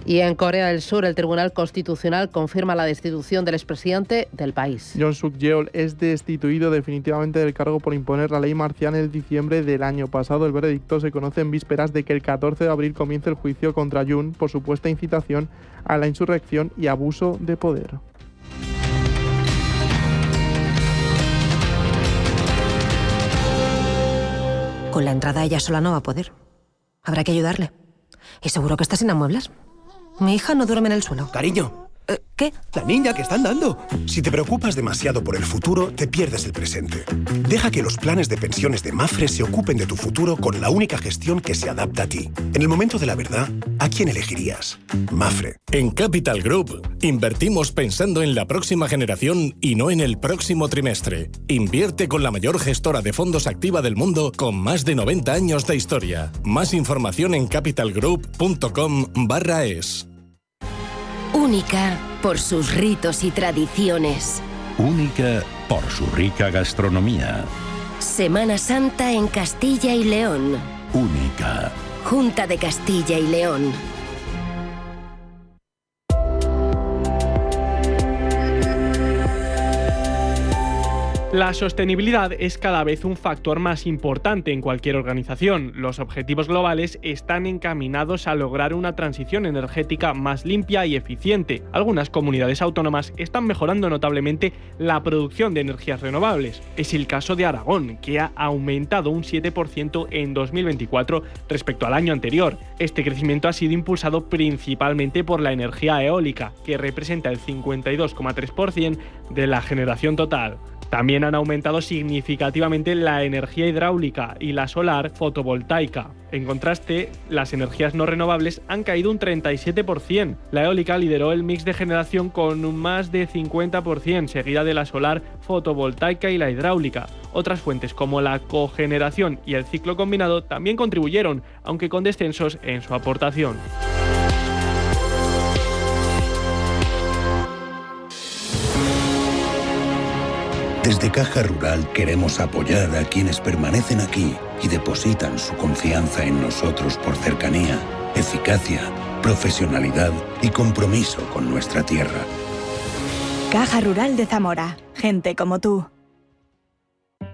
Y en Corea del Sur, el Tribunal Constitucional confirma la destitución del expresidente del país. Yoon Suk-yeol es destituido definitivamente del cargo por imponer la ley marcial en diciembre del año pasado. El veredicto se conoce en vísperas de que el 14 de abril comience el juicio contra Yoon por supuesta incitación a la insurrección y abuso de poder. Con la entrada ella sola no va a poder. Habrá que ayudarle. Y seguro que está sin amueblas. Mi hija no duerme en el suelo. Cariño. ¿Qué? La niña que están dando. Si te preocupas demasiado por el futuro, te pierdes el presente. Deja que los planes de pensiones de Mapfre se ocupen de tu futuro con la única gestión que se adapta a ti. En el momento de la verdad, ¿a quién elegirías? Mapfre. En Capital Group, invertimos pensando en la próxima generación y no en el próximo trimestre. Invierte con la mayor gestora de fondos activa del mundo con más de 90 años de historia. Más información en capitalgroup.com/es. Única por sus ritos y tradiciones. Única por su rica gastronomía. Semana Santa en Castilla y León. Única. Junta de Castilla y León. La sostenibilidad es cada vez un factor más importante en cualquier organización. Los objetivos globales están encaminados a lograr una transición energética más limpia y eficiente. Algunas comunidades autónomas están mejorando notablemente la producción de energías renovables. Es el caso de Aragón, que ha aumentado un 7% en 2024 respecto al año anterior. Este crecimiento ha sido impulsado principalmente por la energía eólica, que representa el 52,3% de la generación total. También han aumentado significativamente la energía hidráulica y la solar fotovoltaica. En contraste, las energías no renovables han caído un 37%. La eólica lideró el mix de generación con un más de 50%, seguida de la solar fotovoltaica y la hidráulica. Otras fuentes como la cogeneración y el ciclo combinado también contribuyeron, aunque con descensos en su aportación. Desde Caja Rural queremos apoyar a quienes permanecen aquí y depositan su confianza en nosotros por cercanía, eficacia, profesionalidad y compromiso con nuestra tierra. Caja Rural de Zamora. Gente como tú.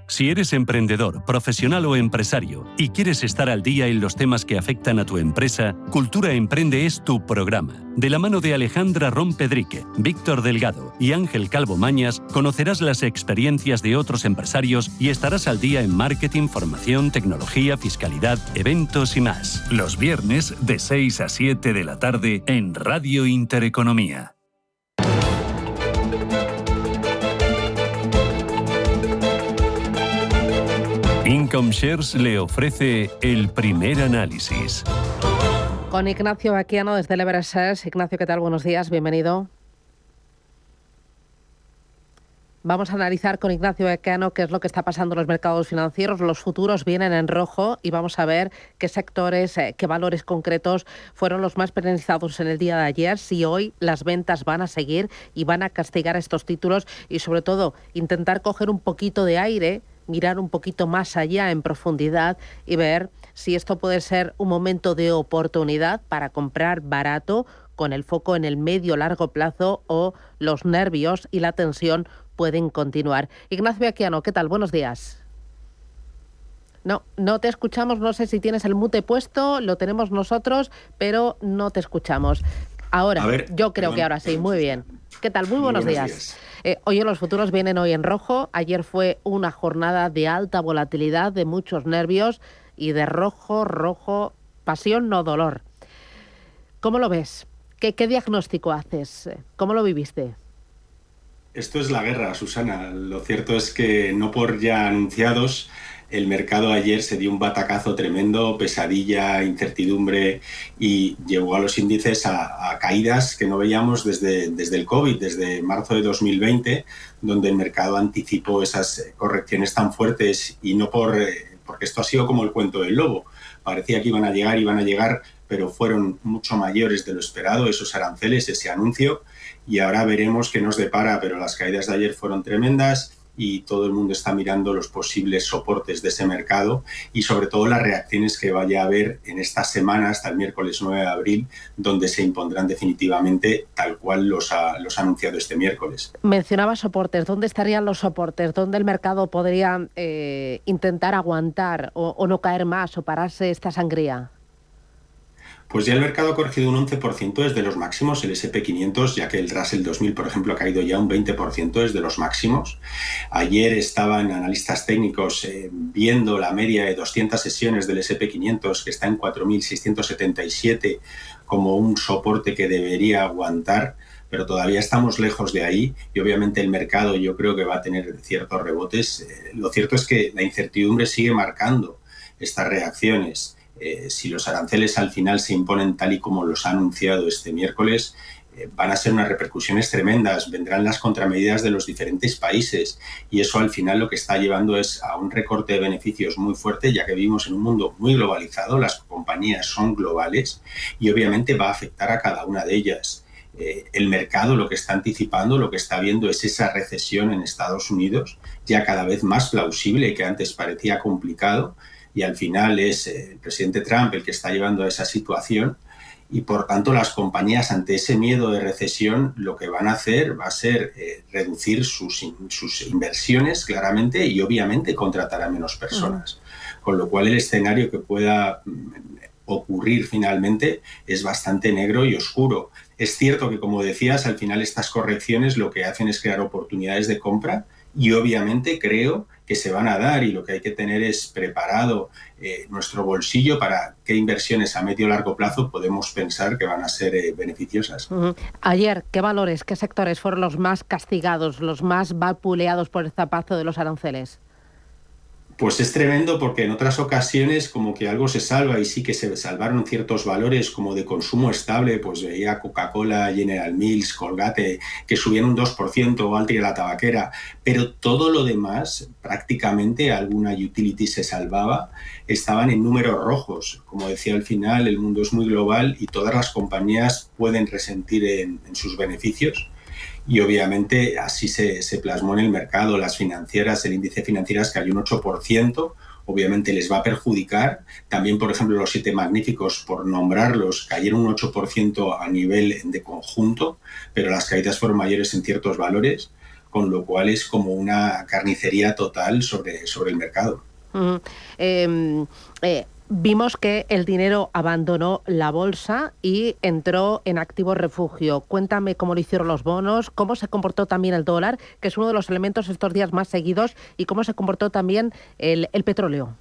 Si eres emprendedor, profesional o empresario y quieres estar al día en los temas que afectan a tu empresa, Cultura Emprende es tu programa. De la mano de Alejandra Rompedrique, Víctor Delgado y Ángel Calvo Mañas, conocerás las experiencias de otros empresarios y estarás al día en marketing, formación, tecnología, fiscalidad, eventos y más. Los viernes de 6 a 7 de la tarde en Radio Intereconomía. Income Shares le ofrece el primer análisis. Con Ignacio Baquiano desde el Everest. Ignacio, ¿qué tal? Buenos días, bienvenido. Vamos a analizar con Ignacio Baquiano qué es lo que está pasando en los mercados financieros. Los futuros vienen en rojo y vamos a ver qué sectores, qué valores concretos fueron los más penalizados en el día de ayer, si hoy las ventas van a seguir y van a castigar estos títulos y sobre todo intentar coger un poquito de aire, mirar un poquito más allá en profundidad y ver si esto puede ser un momento de oportunidad para comprar barato con el foco en el medio-largo plazo o los nervios y la tensión pueden continuar. Ignacio Baquiano, ¿qué tal? Buenos días. No te escuchamos, no sé si tienes el mute puesto, lo tenemos nosotros, pero no te escuchamos. Ahora, yo creo que ahora sí, muy bien. ¿Qué tal? Muy buenos días. Oye, los futuros vienen hoy en rojo. Ayer fue una jornada de alta volatilidad, de muchos nervios y de rojo, pasión, no dolor. ¿Cómo lo ves? ¿Qué diagnóstico haces? ¿Cómo lo viviste? Esto es la guerra, Susana. Lo cierto es que no por ya anunciados, el mercado ayer se dio un batacazo tremendo, pesadilla, incertidumbre y llevó a los índices a caídas que no veíamos desde el COVID, desde marzo de 2020, donde el mercado anticipó esas correcciones tan fuertes y no porque esto ha sido como el cuento del lobo, parecía que iban a llegar, pero fueron mucho mayores de lo esperado, esos aranceles, ese anuncio, y ahora veremos qué nos depara, pero las caídas de ayer fueron tremendas y todo el mundo está mirando los posibles soportes de ese mercado y sobre todo las reacciones que vaya a haber en esta semana hasta el miércoles 9 de abril, donde se impondrán definitivamente tal cual los ha anunciado este miércoles. Mencionaba soportes. ¿Dónde estarían los soportes? ¿Dónde el mercado podría intentar aguantar o no caer más o pararse esta sangría? Pues ya el mercado ha corregido un 11% desde los máximos, el S&P 500, ya que el Russell 2000, por ejemplo, ha caído ya un 20% desde los máximos. Ayer estaban analistas técnicos viendo la media de 200 sesiones del S&P 500, que está en 4.677, como un soporte que debería aguantar, pero todavía estamos lejos de ahí y obviamente el mercado yo creo que va a tener ciertos rebotes. Lo cierto es que la incertidumbre sigue marcando estas reacciones. Si los aranceles al final se imponen tal y como los ha anunciado este miércoles, van a ser unas repercusiones tremendas, vendrán las contramedidas de los diferentes países y eso al final lo que está llevando es a un recorte de beneficios muy fuerte, ya que vivimos en un mundo muy globalizado, las compañías son globales y obviamente va a afectar a cada una de ellas. El mercado lo que está anticipando, lo que está viendo es esa recesión en Estados Unidos, ya cada vez más plausible, que antes parecía complicado, y al final es el presidente Trump el que está llevando a esa situación y por tanto las compañías ante ese miedo de recesión lo que van a hacer va a ser reducir sus inversiones claramente y obviamente contratar a menos personas, con lo cual el escenario que pueda ocurrir finalmente es bastante negro y oscuro. Es cierto que, como decías, al final estas correcciones lo que hacen es crear oportunidades de compra y obviamente creo que se van a dar y lo que hay que tener es preparado nuestro bolsillo para qué inversiones a medio o largo plazo podemos pensar que van a ser beneficiosas. Ayer, ¿qué valores, qué sectores fueron los más castigados, los más vapuleados por el zapazo de los aranceles? Pues es tremendo porque en otras ocasiones como que algo se salva y sí que se salvaron ciertos valores como de consumo estable, pues veía Coca-Cola, General Mills, Colgate, que subían un 2%, o Altria la tabaquera, pero todo lo demás, prácticamente alguna utility se salvaba, estaban en números rojos. Como decía al final, el mundo es muy global y todas las compañías pueden resentir en sus beneficios. Y obviamente así se plasmó en el mercado. Las financieras, el índice de financieras cayó un 8%, obviamente les va a perjudicar. También, por ejemplo, los 7 magníficos, por nombrarlos, cayeron un 8% a nivel de conjunto, pero las caídas fueron mayores en ciertos valores, con lo cual es como una carnicería total sobre el mercado. Vimos que el dinero abandonó la bolsa y entró en activos refugio. Cuéntame cómo lo hicieron los bonos, cómo se comportó también el dólar, que es uno de los elementos estos días más seguidos, y cómo se comportó también el petróleo.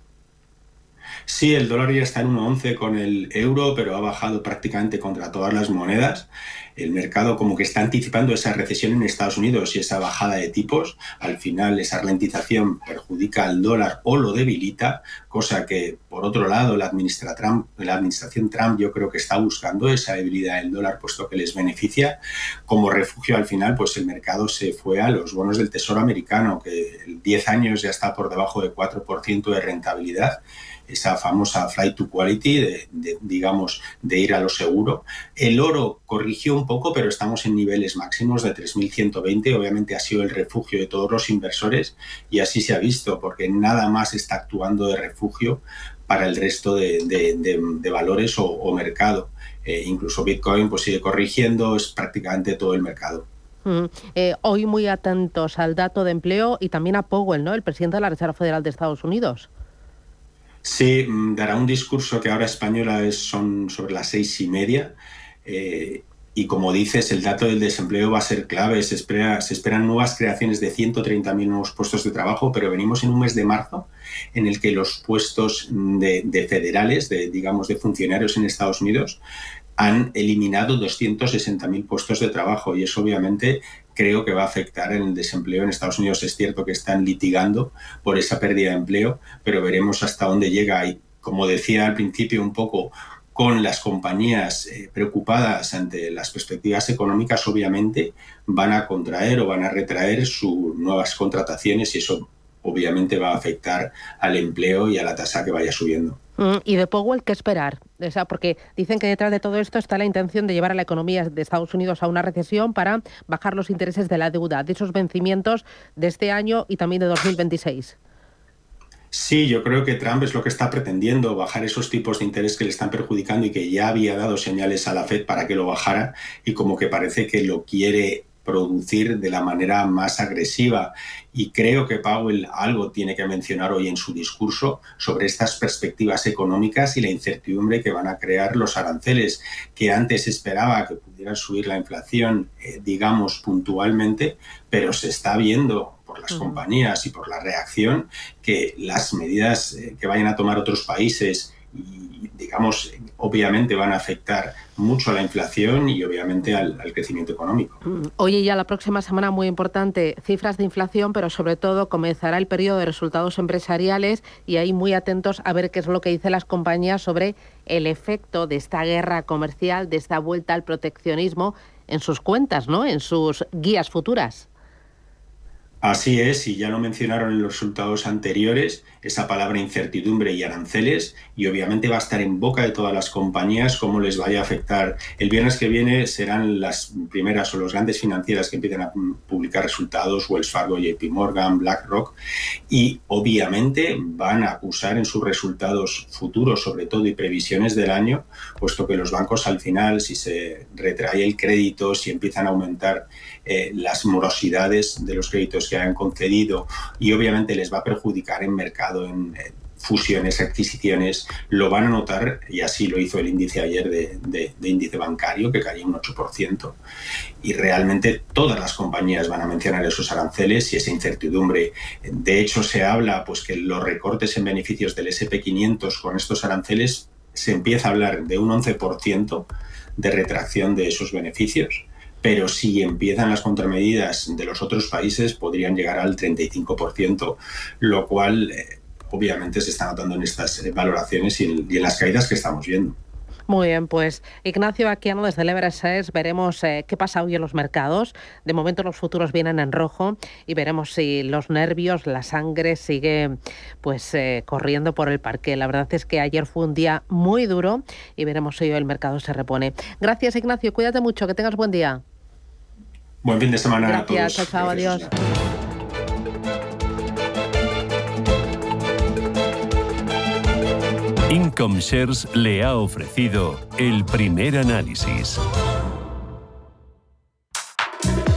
Sí, el dólar ya está en 1,11 con el euro, pero ha bajado prácticamente contra todas las monedas. El mercado como que está anticipando esa recesión en Estados Unidos y esa bajada de tipos. Al final esa ralentización perjudica al dólar o lo debilita, cosa que, por otro lado, la administración Trump yo creo que está buscando esa debilidad del dólar, puesto que les beneficia. Como refugio, al final, pues el mercado se fue a los bonos del Tesoro americano, que en 10 años ya está por debajo de 4% de rentabilidad. Esa famosa flight to quality, de ir a lo seguro. El oro corrigió un poco, pero estamos en niveles máximos de 3.120. Obviamente ha sido el refugio de todos los inversores y así se ha visto, porque nada más está actuando de refugio para el resto de valores o mercado. Incluso Bitcoin pues sigue corrigiendo, es prácticamente todo el mercado. Hoy muy atentos al dato de empleo y también a Powell, ¿no?, el presidente de la Reserva Federal de Estados Unidos. Sí, dará un discurso que ahora española son sobre las 6:30 y como dices, el dato del desempleo va a ser clave. Se esperan nuevas creaciones de 130.000 nuevos puestos de trabajo, pero venimos en un mes de marzo en el que los puestos de federales, de funcionarios en Estados Unidos, han eliminado 260.000 puestos de trabajo y eso obviamente creo que va a afectar en el desempleo en Estados Unidos. Es cierto que están litigando por esa pérdida de empleo, pero veremos hasta dónde llega. Y como decía al principio un poco, con las compañías preocupadas ante las perspectivas económicas, obviamente van a contraer o van a retraer sus nuevas contrataciones y eso obviamente va a afectar al empleo y a la tasa que vaya subiendo. ¿Y de Powell qué esperar? O sea, porque dicen que detrás de todo esto está la intención de llevar a la economía de Estados Unidos a una recesión para bajar los intereses de la deuda, de esos vencimientos de este año y también de 2026. Sí, yo creo que Trump es lo que está pretendiendo, bajar esos tipos de interés que le están perjudicando y que ya había dado señales a la Fed para que lo bajara, y como que parece que lo quiere producir de la manera más agresiva. Y creo que Powell algo tiene que mencionar hoy en su discurso sobre estas perspectivas económicas y la incertidumbre que van a crear los aranceles, que antes esperaba que pudieran subir la inflación, digamos, puntualmente, pero se está viendo por las compañías y por la reacción que las medidas que vayan a tomar otros países y, digamos, obviamente van a afectar mucho a la inflación y obviamente al crecimiento económico. Oye, ya la próxima semana muy importante, cifras de inflación, pero sobre todo comenzará el periodo de resultados empresariales y ahí muy atentos a ver qué es lo que dicen las compañías sobre el efecto de esta guerra comercial, de esta vuelta al proteccionismo en sus cuentas, ¿no? En sus guías futuras. Así es, y ya lo mencionaron en los resultados anteriores, esa palabra incertidumbre y aranceles, y obviamente va a estar en boca de todas las compañías cómo les vaya a afectar. El viernes que viene serán las primeras o las grandes financieras que empiezan a publicar resultados, Wells Fargo, JP Morgan, BlackRock, y obviamente van a acusar en sus resultados futuros, sobre todo, y previsiones del año, puesto que los bancos al final, si se retrae el crédito, si empiezan a aumentar las morosidades de los créditos que han concedido, y obviamente les va a perjudicar en mercado, en fusiones, adquisiciones, lo van a notar, y así lo hizo el índice ayer de índice bancario, que cayó un 8%, y realmente todas las compañías van a mencionar esos aranceles y esa incertidumbre. De hecho, se habla pues que los recortes en beneficios del S&P 500 con estos aranceles, se empieza a hablar de un 11% de retracción de esos beneficios. Pero si empiezan las contramedidas de los otros países, podrían llegar al 35%, lo cual obviamente se está notando en estas valoraciones y en las caídas que estamos viendo. Muy bien, pues Ignacio Baquiano desde el Everest, veremos qué pasa hoy en los mercados. De momento los futuros vienen en rojo y veremos si los nervios, la sangre sigue pues corriendo por el parque. La verdad es que ayer fue un día muy duro y veremos si hoy el mercado se repone. Gracias, Ignacio, cuídate mucho, que tengas buen día. Buen fin de semana a todos. Gracias, chao, adiós. Income Shares le ha ofrecido el primer análisis.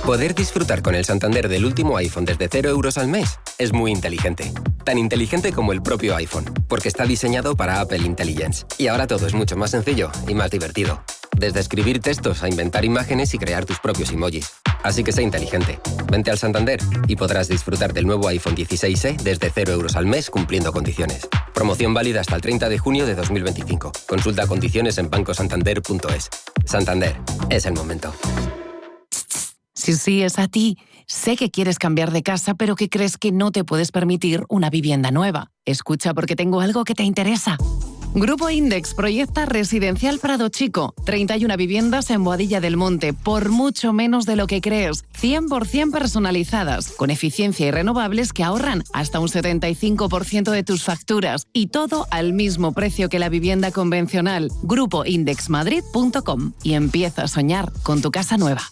Poder disfrutar con el Santander del último iPhone desde 0 euros al mes es muy inteligente. Tan inteligente como el propio iPhone, porque está diseñado para Apple Intelligence. Y ahora todo es mucho más sencillo y más divertido. Desde escribir textos a inventar imágenes y crear tus propios emojis. Así que sé inteligente. Vente al Santander y podrás disfrutar del nuevo iPhone 16e desde 0 euros al mes cumpliendo condiciones. Promoción válida hasta el 30 de junio de 2025. Consulta condiciones en bancosantander.es. Santander, es el momento. Sí, es a ti. Sé que quieres cambiar de casa, pero que crees que no te puedes permitir una vivienda nueva. Escucha, porque tengo algo que te interesa. Grupo Index proyecta Residencial Prado Chico, 31 viviendas en Boadilla del Monte, por mucho menos de lo que crees, 100% personalizadas, con eficiencia y renovables que ahorran hasta un 75% de tus facturas, y todo al mismo precio que la vivienda convencional. GrupoIndexMadrid.com y empieza a soñar con tu casa nueva.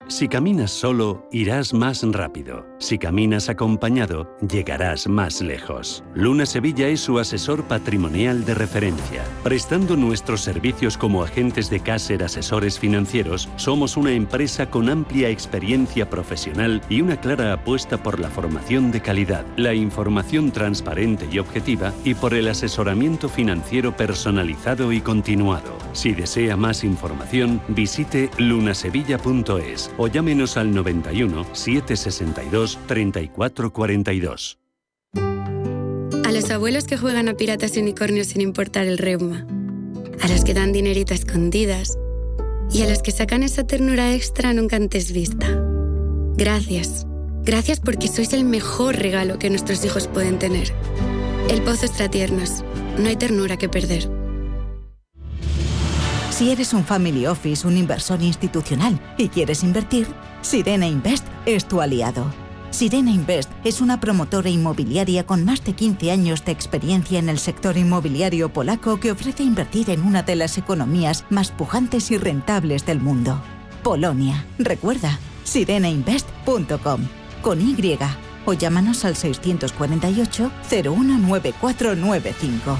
Si caminas solo, irás más rápido. Si caminas acompañado, llegarás más lejos. Luna Sevilla es su asesor patrimonial de referencia. Prestando nuestros servicios como agentes de Caser Asesores Financieros, somos una empresa con amplia experiencia profesional y una clara apuesta por la formación de calidad, la información transparente y objetiva y por el asesoramiento financiero personalizado y continuado. Si desea más información, visite lunasevilla.es o llámenos al 91 762 3442. A los abuelos que juegan a piratas y unicornios sin importar el reuma, a los que dan dinerito a escondidas y a los que sacan esa ternura extra nunca antes vista. Gracias. Gracias porque sois el mejor regalo que nuestros hijos pueden tener. El Pozo Extratiernos. No hay ternura que perder. Si eres un family office, un inversor institucional y quieres invertir, Sirena Invest es tu aliado. Sirena Invest es una promotora inmobiliaria con más de 15 años de experiencia en el sector inmobiliario polaco que ofrece invertir en una de las economías más pujantes y rentables del mundo. Polonia. Recuerda, sirenainvest.com con Y o llámanos al 648 019495.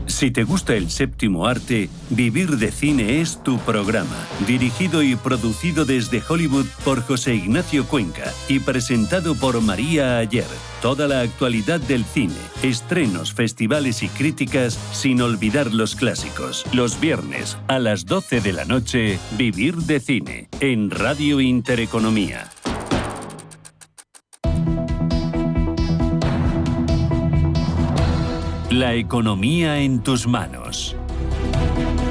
Si te gusta el séptimo arte, Vivir de Cine es tu programa. Dirigido y producido desde Hollywood por José Ignacio Cuenca y presentado por María Ayer. Toda la actualidad del cine, estrenos, festivales y críticas, sin olvidar los clásicos. Los viernes a las 12 de la noche, Vivir de Cine, en Radio Intereconomía. La economía en tus manos.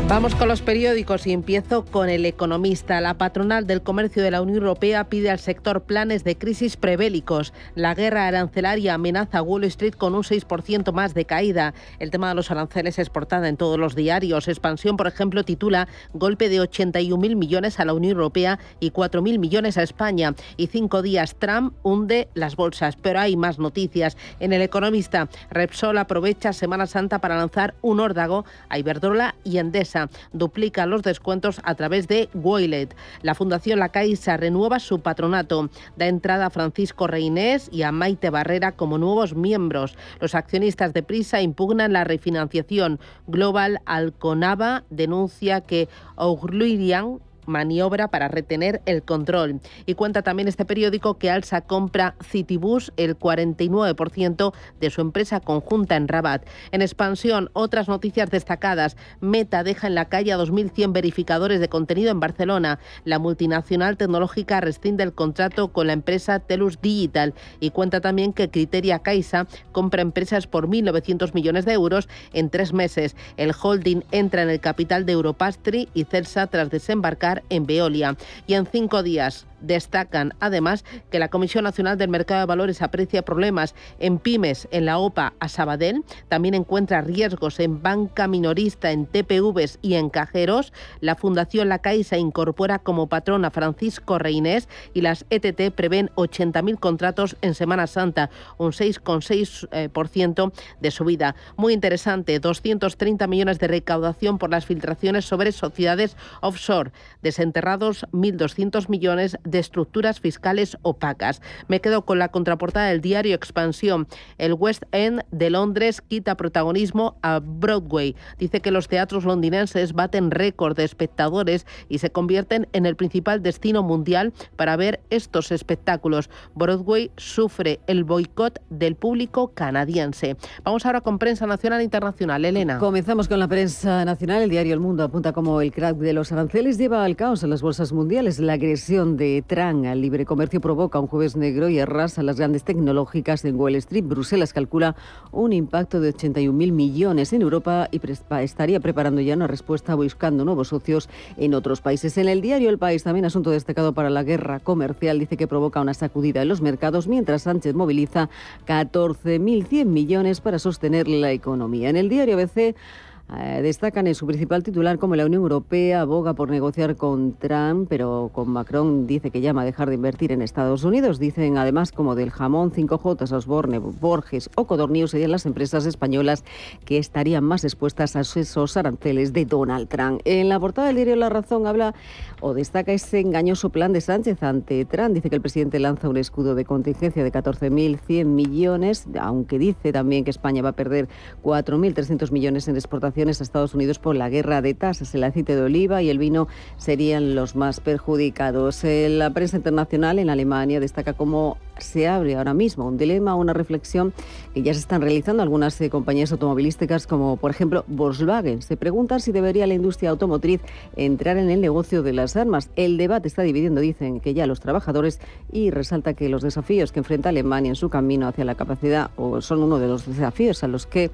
Vamos con los periódicos y empiezo con El Economista. La patronal del comercio de la Unión Europea pide al sector planes de crisis prebélicos. La guerra arancelaria amenaza a Wall Street con un 6% más de caída. El tema de los aranceles es portada en todos los diarios. Expansión, por ejemplo, titula golpe de 81.000 millones a la Unión Europea y 4.000 millones a España. Y 5 días Trump hunde las bolsas. Pero hay más noticias. En El Economista, Repsol aprovecha Semana Santa para lanzar un órdago a Iberdrola y Endesa. Duplica los descuentos a través de Wallet. La Fundación La Caixa renueva su patronato. Da entrada a Francisco Reinés y a Maite Barrera como nuevos miembros. Los accionistas de Prisa impugnan la refinanciación. Global Alconava denuncia que O'Leary maniobra para retener el control. Y cuenta también este periódico que Alsa compra Citibus, el 49% de su empresa conjunta en Rabat. En expansión, otras noticias destacadas. Meta deja en la calle a 2.100 verificadores de contenido en Barcelona. La multinacional tecnológica rescinde el contrato con la empresa Telus Digital y cuenta también que Criteria Caixa compra empresas por 1.900 millones de euros en 3 meses. El holding entra en el capital de Europastry y Celsa tras desembarcar en Veolia. Y en 5 días destacan además que la Comisión Nacional del Mercado de Valores aprecia problemas en pymes en la OPA a Sabadell, también encuentra riesgos en banca minorista, en TPVs y en cajeros. La Fundación La Caixa incorpora como patrón a Francisco Reinés y las ETT prevén 80.000 contratos en Semana Santa, un 6,6% de subida. Muy interesante, 230 millones de recaudación por las filtraciones sobre sociedades offshore, desenterrados 1.200 millones de estructuras fiscales opacas. Me quedo con la contraportada del diario Expansión. El West End de Londres quita protagonismo a Broadway. Dice que los teatros londinenses baten récord de espectadores y se convierten en el principal destino mundial para ver estos espectáculos. Broadway sufre el boicot del público canadiense. Vamos ahora con prensa nacional e internacional. Elena. Comenzamos con la prensa nacional. El diario El Mundo apunta como el crack de los aranceles lleva al caos en las bolsas mundiales. La agresión de Trump al libre comercio provoca un jueves negro y arrasa las grandes tecnológicas en Wall Street. Bruselas calcula un impacto de 81.000 millones en Europa y estaría preparando ya una respuesta buscando nuevos socios en otros países. En el diario El País, también asunto destacado para la guerra comercial, dice que provoca una sacudida en los mercados mientras Sánchez moviliza 14.100 millones para sostener la economía. En el diario ABC destacan en su principal titular como la Unión Europea aboga por negociar con Trump, pero con Macron dice que llama a dejar de invertir en Estados Unidos. Dicen además como del jamón, 5J, Osborne, Borges o Codornius serían las empresas españolas que estarían más expuestas a esos aranceles de Donald Trump. En la portada del diario La Razón habla o destaca ese engañoso plan de Sánchez ante Trump. Dice que el presidente lanza un escudo de contingencia de 14.100 millones, aunque dice también que España va a perder 4.300 millones en exportación a Estados Unidos por la guerra de tasas. El aceite de oliva y el vino serían los más perjudicados. La prensa internacional en Alemania destaca cómo se abre ahora mismo un dilema, una reflexión que ya se están realizando algunas compañías automovilísticas como por ejemplo Volkswagen. Se preguntan si debería la industria automotriz entrar en el negocio de las armas. El debate está dividiendo, dicen que ya los trabajadores, y resalta que los desafíos que enfrenta Alemania en su camino hacia la capacidad son uno de los desafíos a los que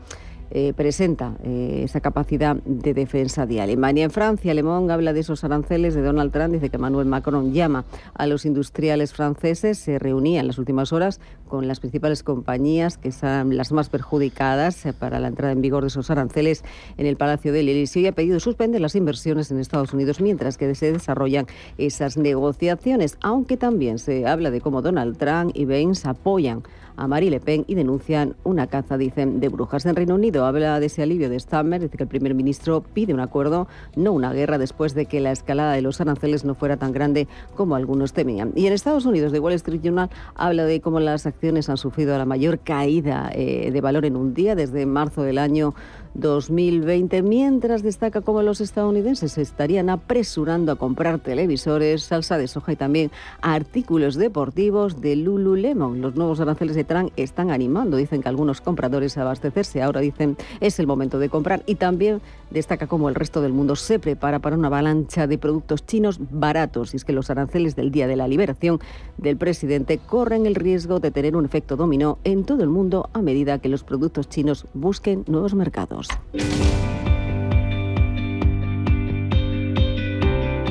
presenta esa capacidad de defensa de Alemania. En Francia, Le Monde habla de esos aranceles de Donald Trump, dice que Emmanuel Macron llama a los industriales franceses, se reunía en las últimas horas con las principales compañías que son las más perjudicadas para la entrada en vigor de esos aranceles en el Palacio del Elíseo y ha pedido suspender las inversiones en Estados Unidos mientras que se desarrollan esas negociaciones, aunque también se habla de cómo Donald Trump y Vance apoyan a Marine Le Pen y denuncian una caza, dicen, de brujas. En Reino Unido habla de ese alivio de Starmer, dice que el primer ministro pide un acuerdo, no una guerra, después de que la escalada de los aranceles no fuera tan grande como algunos temían. Y en Estados Unidos, The Wall Street Journal habla de cómo las acciones han sufrido la mayor caída de valor en un día desde marzo del año 2020, mientras destaca cómo los estadounidenses se estarían apresurando a comprar televisores, salsa de soja y también artículos deportivos de Lululemon. Los nuevos aranceles de Trump están animando, dicen que algunos compradores a abastecerse. Ahora dicen es el momento de comprar y también destaca cómo el resto del mundo se prepara para una avalancha de productos chinos baratos. Y es que los aranceles del día de la liberación del presidente corren el riesgo de tener un efecto dominó en todo el mundo a medida que los productos chinos busquen nuevos mercados.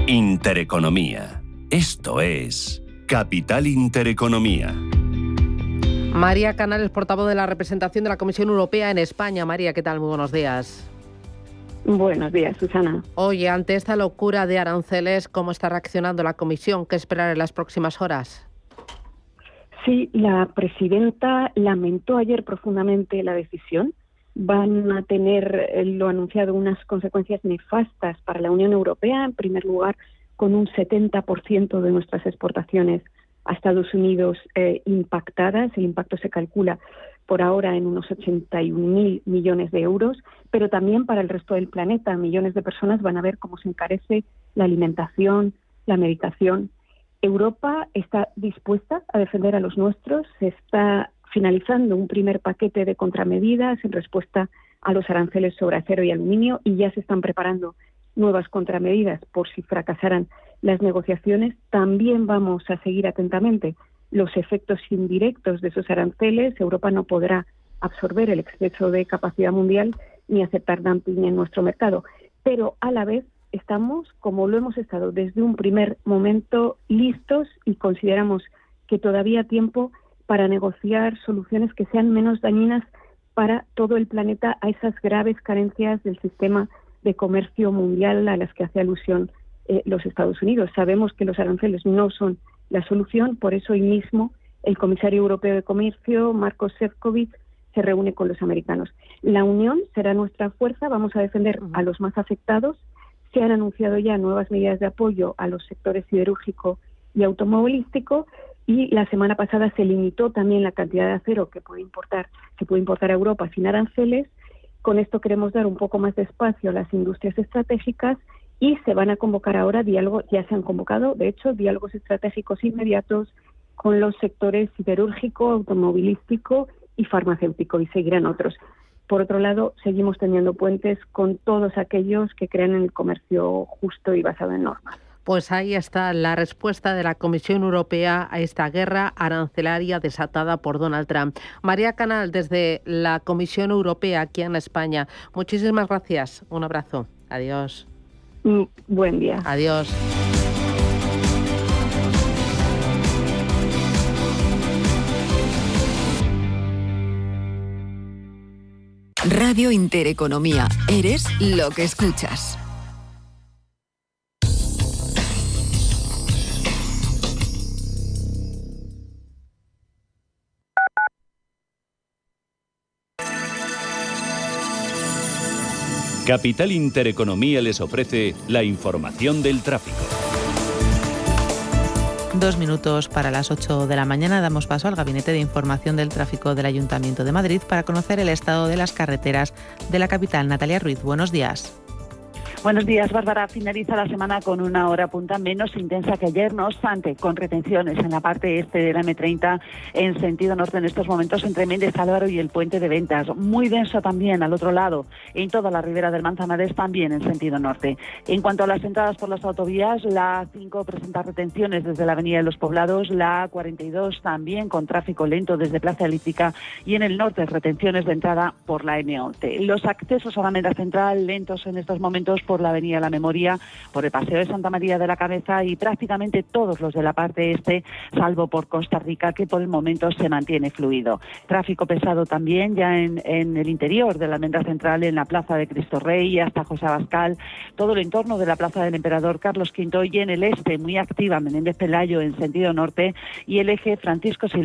Intereconomía. Esto es Capital Intereconomía. María Canales, portavoz de la representación de la Comisión Europea en España. María, ¿qué tal? Muy buenos días. Buenos días, Susana. Oye, ante esta locura de aranceles, ¿cómo está reaccionando la Comisión? ¿Qué esperar en las próximas horas? Sí, la presidenta lamentó ayer profundamente la decisión. Van a tener, lo anunciado, unas consecuencias nefastas para la Unión Europea. En primer lugar, con un 70% de nuestras exportaciones a Estados Unidos impactadas. El impacto se calcula por ahora en unos 81.000 millones de euros, pero también para el resto del planeta. Millones de personas van a ver cómo se encarece la alimentación, la medicación. Europa está dispuesta a defender a los nuestros. Se está finalizando un primer paquete de contramedidas en respuesta a los aranceles sobre acero y aluminio y ya se están preparando nuevas contramedidas por si fracasaran las negociaciones. También vamos a seguir atentamente los efectos indirectos de esos aranceles. Europa no podrá absorber el exceso de capacidad mundial ni aceptar dumping en nuestro mercado. Pero a la vez estamos, como lo hemos estado desde un primer momento, listos y consideramos que todavía hay tiempo para negociar soluciones que sean menos dañinas para todo el planeta a esas graves carencias del sistema de comercio mundial a las que hace alusión los Estados Unidos. Sabemos que los aranceles no son la solución, por eso hoy mismo el comisario europeo de Comercio, Marcos Šefčovič, se reúne con los americanos. La unión será nuestra fuerza, vamos a defender a los más afectados. Se han anunciado ya nuevas medidas de apoyo a los sectores siderúrgico y automovilístico y la semana pasada se limitó también la cantidad de acero que puede importar a Europa sin aranceles. Con esto queremos dar un poco más de espacio a las industrias estratégicas y se van a convocar ahora diálogos, ya se han convocado, de hecho, diálogos estratégicos inmediatos con los sectores siderúrgico, automovilístico y farmacéutico, y seguirán otros. Por otro lado, seguimos teniendo puentes con todos aquellos que crean en el comercio justo y basado en normas. Pues ahí está la respuesta de la Comisión Europea a esta guerra arancelaria desatada por Donald Trump. María Canal, desde la Comisión Europea aquí en España, muchísimas gracias. Un abrazo. Adiós. Buen día. Adiós. Radio Intereconomía. Eres lo que escuchas. Capital Intereconomía les ofrece la información del tráfico. 2 minutos para las 8 de la mañana. Damos paso al Gabinete de Información del Tráfico del Ayuntamiento de Madrid para conocer el estado de las carreteras de la capital. Natalia Ruiz, buenos días. Buenos días, Bárbara. Finaliza la semana con una hora punta menos intensa que ayer, no obstante, con retenciones en la parte este de la M30 en sentido norte en estos momentos entre Méndez Álvaro y el Puente de Ventas. Muy denso también al otro lado, en toda la ribera del Manzanares también en sentido norte. En cuanto a las entradas por las autovías, la A5 presenta retenciones desde la Avenida de los Poblados, la A42 también con tráfico lento desde Plaza Elíptica y en el norte retenciones de entrada por la M11. Los accesos a la Alameda Central lentos en estos momentos por la Avenida La Memoria, por el Paseo de Santa María de la Cabeza y prácticamente todos los de la parte este, salvo por Costa Rica, que por el momento se mantiene fluido. Tráfico pesado también ya en el interior de la Almendra Central, en la Plaza de Cristo Rey y hasta José Abascal, todo el entorno de la Plaza del Emperador Carlos V y en el este muy activa Menéndez Pelayo en sentido norte y el eje Francisco Silvestre